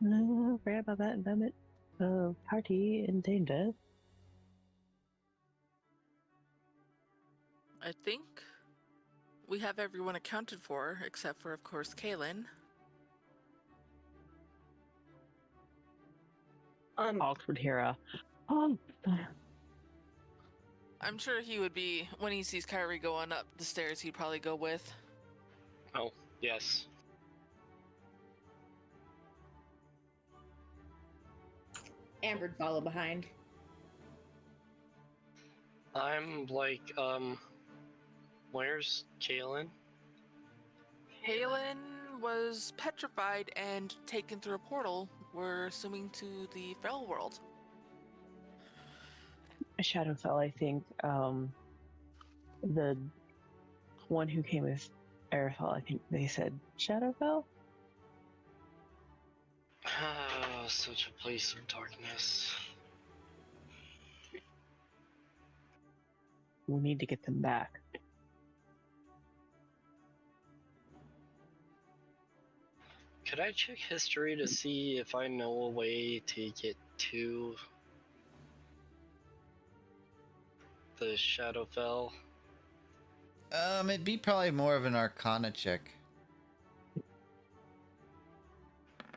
Forget about that, damn it. Party in danger. I think we have everyone accounted for, except for, of course, Kaylin. Awkward Hera. I'm sure he would be, when he sees Kyrie going up the stairs, he'd probably go with. Oh, yes. Amber'd follow behind. I'm like, where's Kaylin? Kaylin was petrified and taken through a portal, we're assuming, to the Feral World. Shadowfell, I think. The one who came with Arethel, I think they said Shadowfell? Ah, such a place of darkness. We need to get them back. Could I check history to see if I know a way to get to the Shadowfell? It'd be probably more of an Arcana check.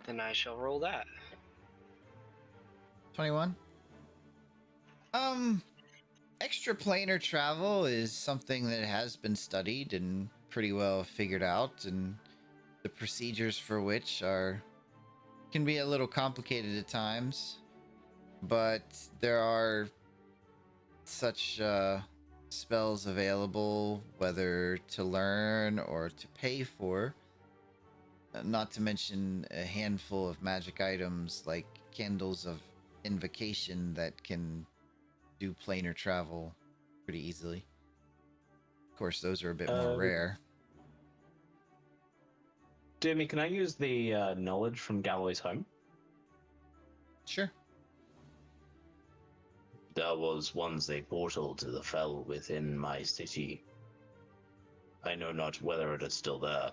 Then I shall roll that. 21. Extraplanar travel is something that has been studied and pretty well figured out, and the procedures for which can be a little complicated at times, but there are such spells available, whether to learn or to pay for, not to mention a handful of magic items like candles of invocation that can do planar travel pretty easily. Of course, those are a bit more rare. Dumey, can I use the knowledge from Galloway's home? Sure. There was once a portal to the fell within my city. I know not whether it is still there.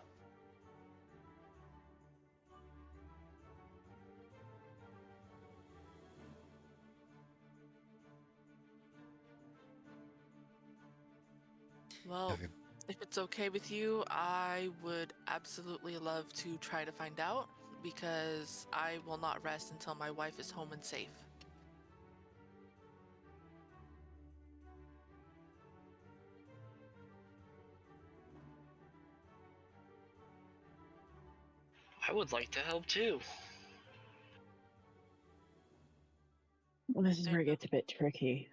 Well, if it's okay with you, I would absolutely love to try to find out, because I will not rest until my wife is home and safe. I would like to help too. Well, this is where it gets a bit tricky.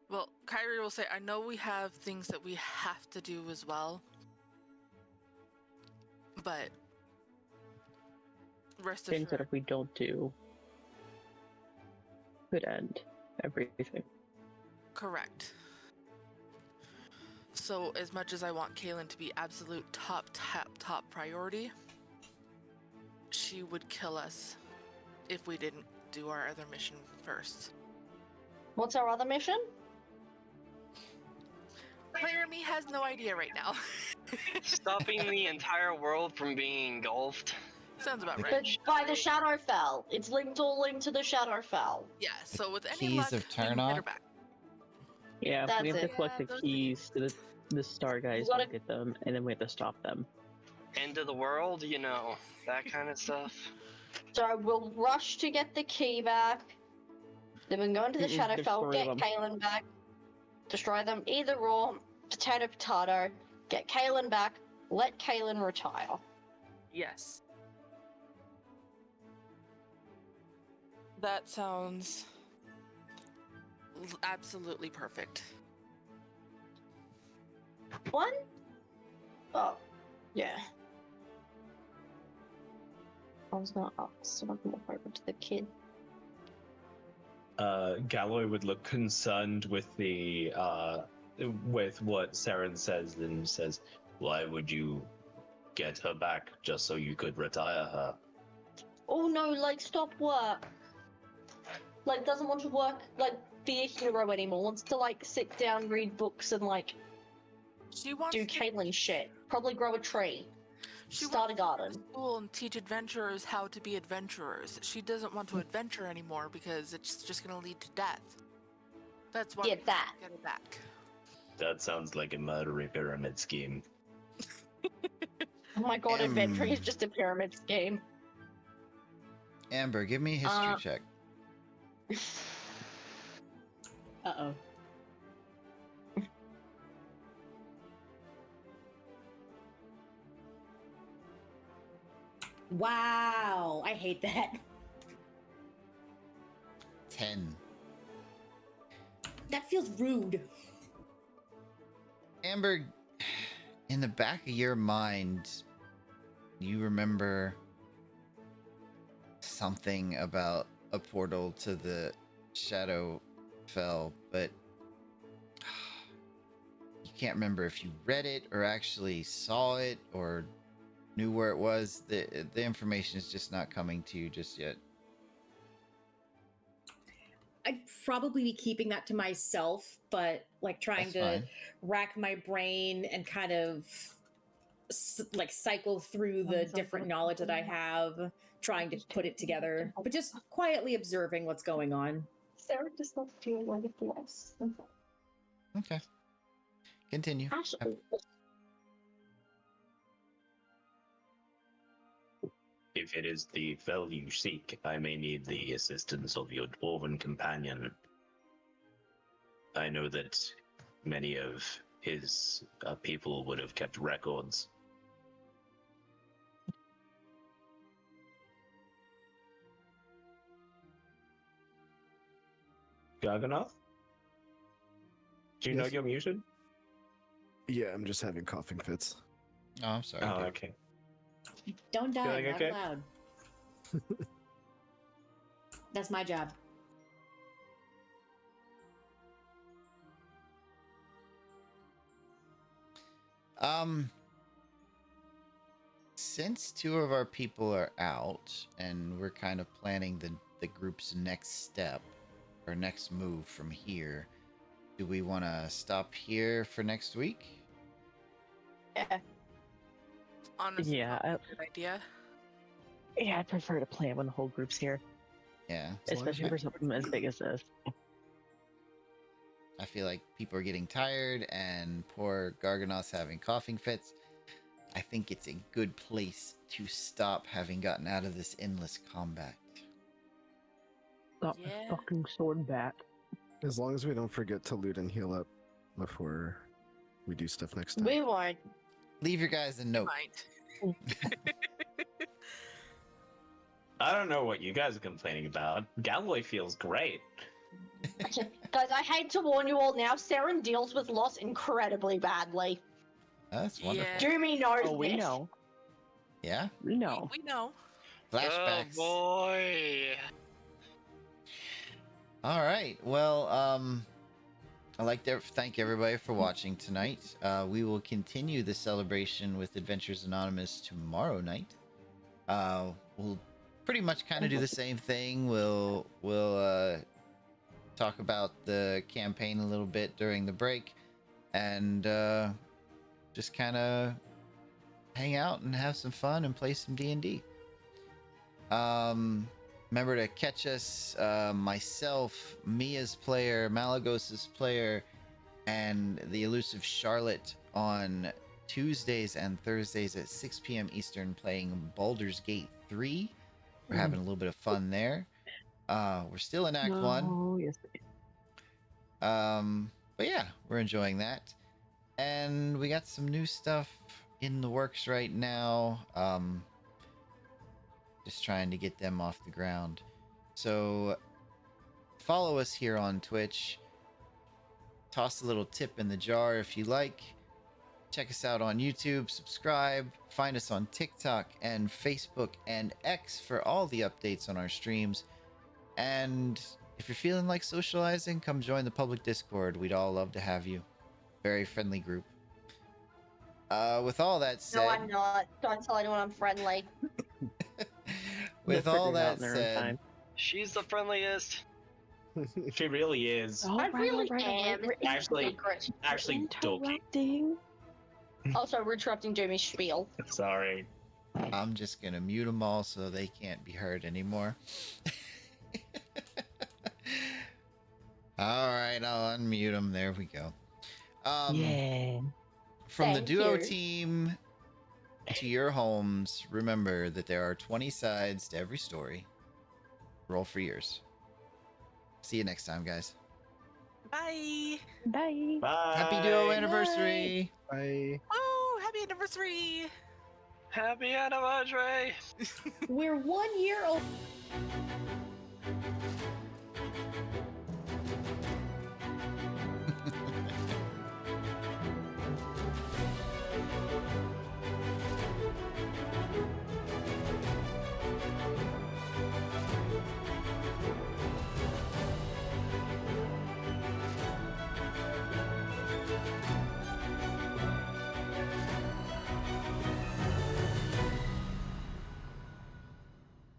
Well, Kyrie will say, I know we have things that we have to do as well, but Rest things that assured. if we don't do, could end everything. Correct. So, as much as I want Kaylin to be absolute top priority, she would kill us if we didn't do our other mission first. What's our other mission? Player me has no idea right now. Stopping the entire world from being engulfed. Sounds about The right. By the Shadowfell. It's all linked to the Shadowfell. Yeah, so with any Keys luck, of we can get her Turnoff? back. Yeah, That's we have to it. collect Yeah, the those keys to the star guys gotta- and get them, and then we have to stop them. End of the world, you know, that kind of stuff. So we'll rush to get the key back. Then we can go into the There's Shadowfell, three of get them. Kaylin back, destroy them. Either or, potato, get Kaylin back, let Kaylin retire. Yes. That sounds absolutely perfect. One? Oh, yeah. I was gonna ask so I can walk over to the kid. Galloy would look concerned with the with what Saren says, and says, "Why would you get her back just so you could retire her?" Oh no, like stop work. Like doesn't want to work, like be a hero anymore. Wants to like sit down, read books, and like She wants do to Caitlyn shit. Probably grow a tree. She Start a wants to go to garden. school and teach adventurers how to be adventurers. She doesn't want to adventure anymore because it's just going to lead to death. That's why Yeah, we that. get her back. That sounds like a murdery pyramid scheme. Oh my god, adventuring is just a pyramid scheme. Amber, give me a history check. Uh-oh. Wow, I hate that. 10. That feels rude. Amber, in the back of your mind, you remember something about a portal to the Shadowfell, but you can't remember if you read it or actually saw it or knew where it was. The information is just not coming to you just yet. I'd probably be keeping that to myself, but like trying That's to fine. rack my brain and kind of like cycle through the different knowledge that I have, trying to put it together, but just quietly observing what's going on. Sarah does not feel like a loss. Okay. Continue. If it is the fell you seek, I may need the assistance of your dwarven companion. I know that many of his people would have kept records. Garganoth? Do you know Yes. you're muted? Yeah, I'm just having coughing fits. Oh, I'm sorry. Oh, dude. okay. Don't die Feeling out okay? loud. That's my job. Since two of our people are out and we're kind of planning the group's next step or next move from here, do we want to stop here for next week? Yeah. Honestly, Yeah, probably a good idea. Yeah, I prefer to play when the whole group's here, Yeah. especially for something as big as this. I feel like people are getting tired and poor Garganoth's having coughing fits. I think it's a good place to stop, having gotten out of this endless combat. Got Yeah. my fucking sword back. As long as we don't forget to loot and heal up before we do stuff next time. We won't. Leave your guys a note. Might. I don't know what you guys are complaining about. Galloy feels great. Guys, I hate to warn you all now, Saren deals with loss incredibly badly. That's wonderful. Yeah. Dumey knows Oh, we this. know. Yeah? We know. We know. Flashbacks. Oh boy. All right. Well, I'd like to thank everybody for watching tonight. We will continue the celebration with Adventures Anonymous tomorrow night. We'll pretty much kind of do the same thing. We'll talk about the campaign a little bit during the break, and just kind of hang out and have some fun and play some D&D. Remember to catch us, myself, Mia's player, Malagos's player, and the elusive Charlotte on Tuesdays and Thursdays at 6 p.m. Eastern playing Baldur's Gate 3. We're having a little bit of fun there. We're still in Act 1. Oh, yes. But yeah, we're enjoying that. And we got some new stuff in the works right now. Just trying to get them off the ground. So follow us here on Twitch. Toss a little tip in the jar if you like. Check us out on YouTube, subscribe, find us on TikTok and Facebook and X for all the updates on our streams. And if you're feeling like socializing, come join the public Discord. We'd all love to have you. Very friendly group. With all that said... No, I'm not. Don't tell anyone I'm friendly. With They'll all figure it out that in their own said... time. She's the friendliest. She really is. Oh, I really am. We're Actually- Secret. Actually, dorky. interrupting. Also, we're interrupting Dumey's spiel. Sorry. I'm just gonna mute them all so they can't be heard anymore. All right, I'll unmute them. There we go. Yeah. From the Thank duo you. team to your homes, remember that there are 20 sides to every story. Roll for yours. See you next time, guys. Bye. Bye. Bye. Happy duo anniversary! Bye. Oh, happy anniversary. Happy anniversary. We're 1 year old.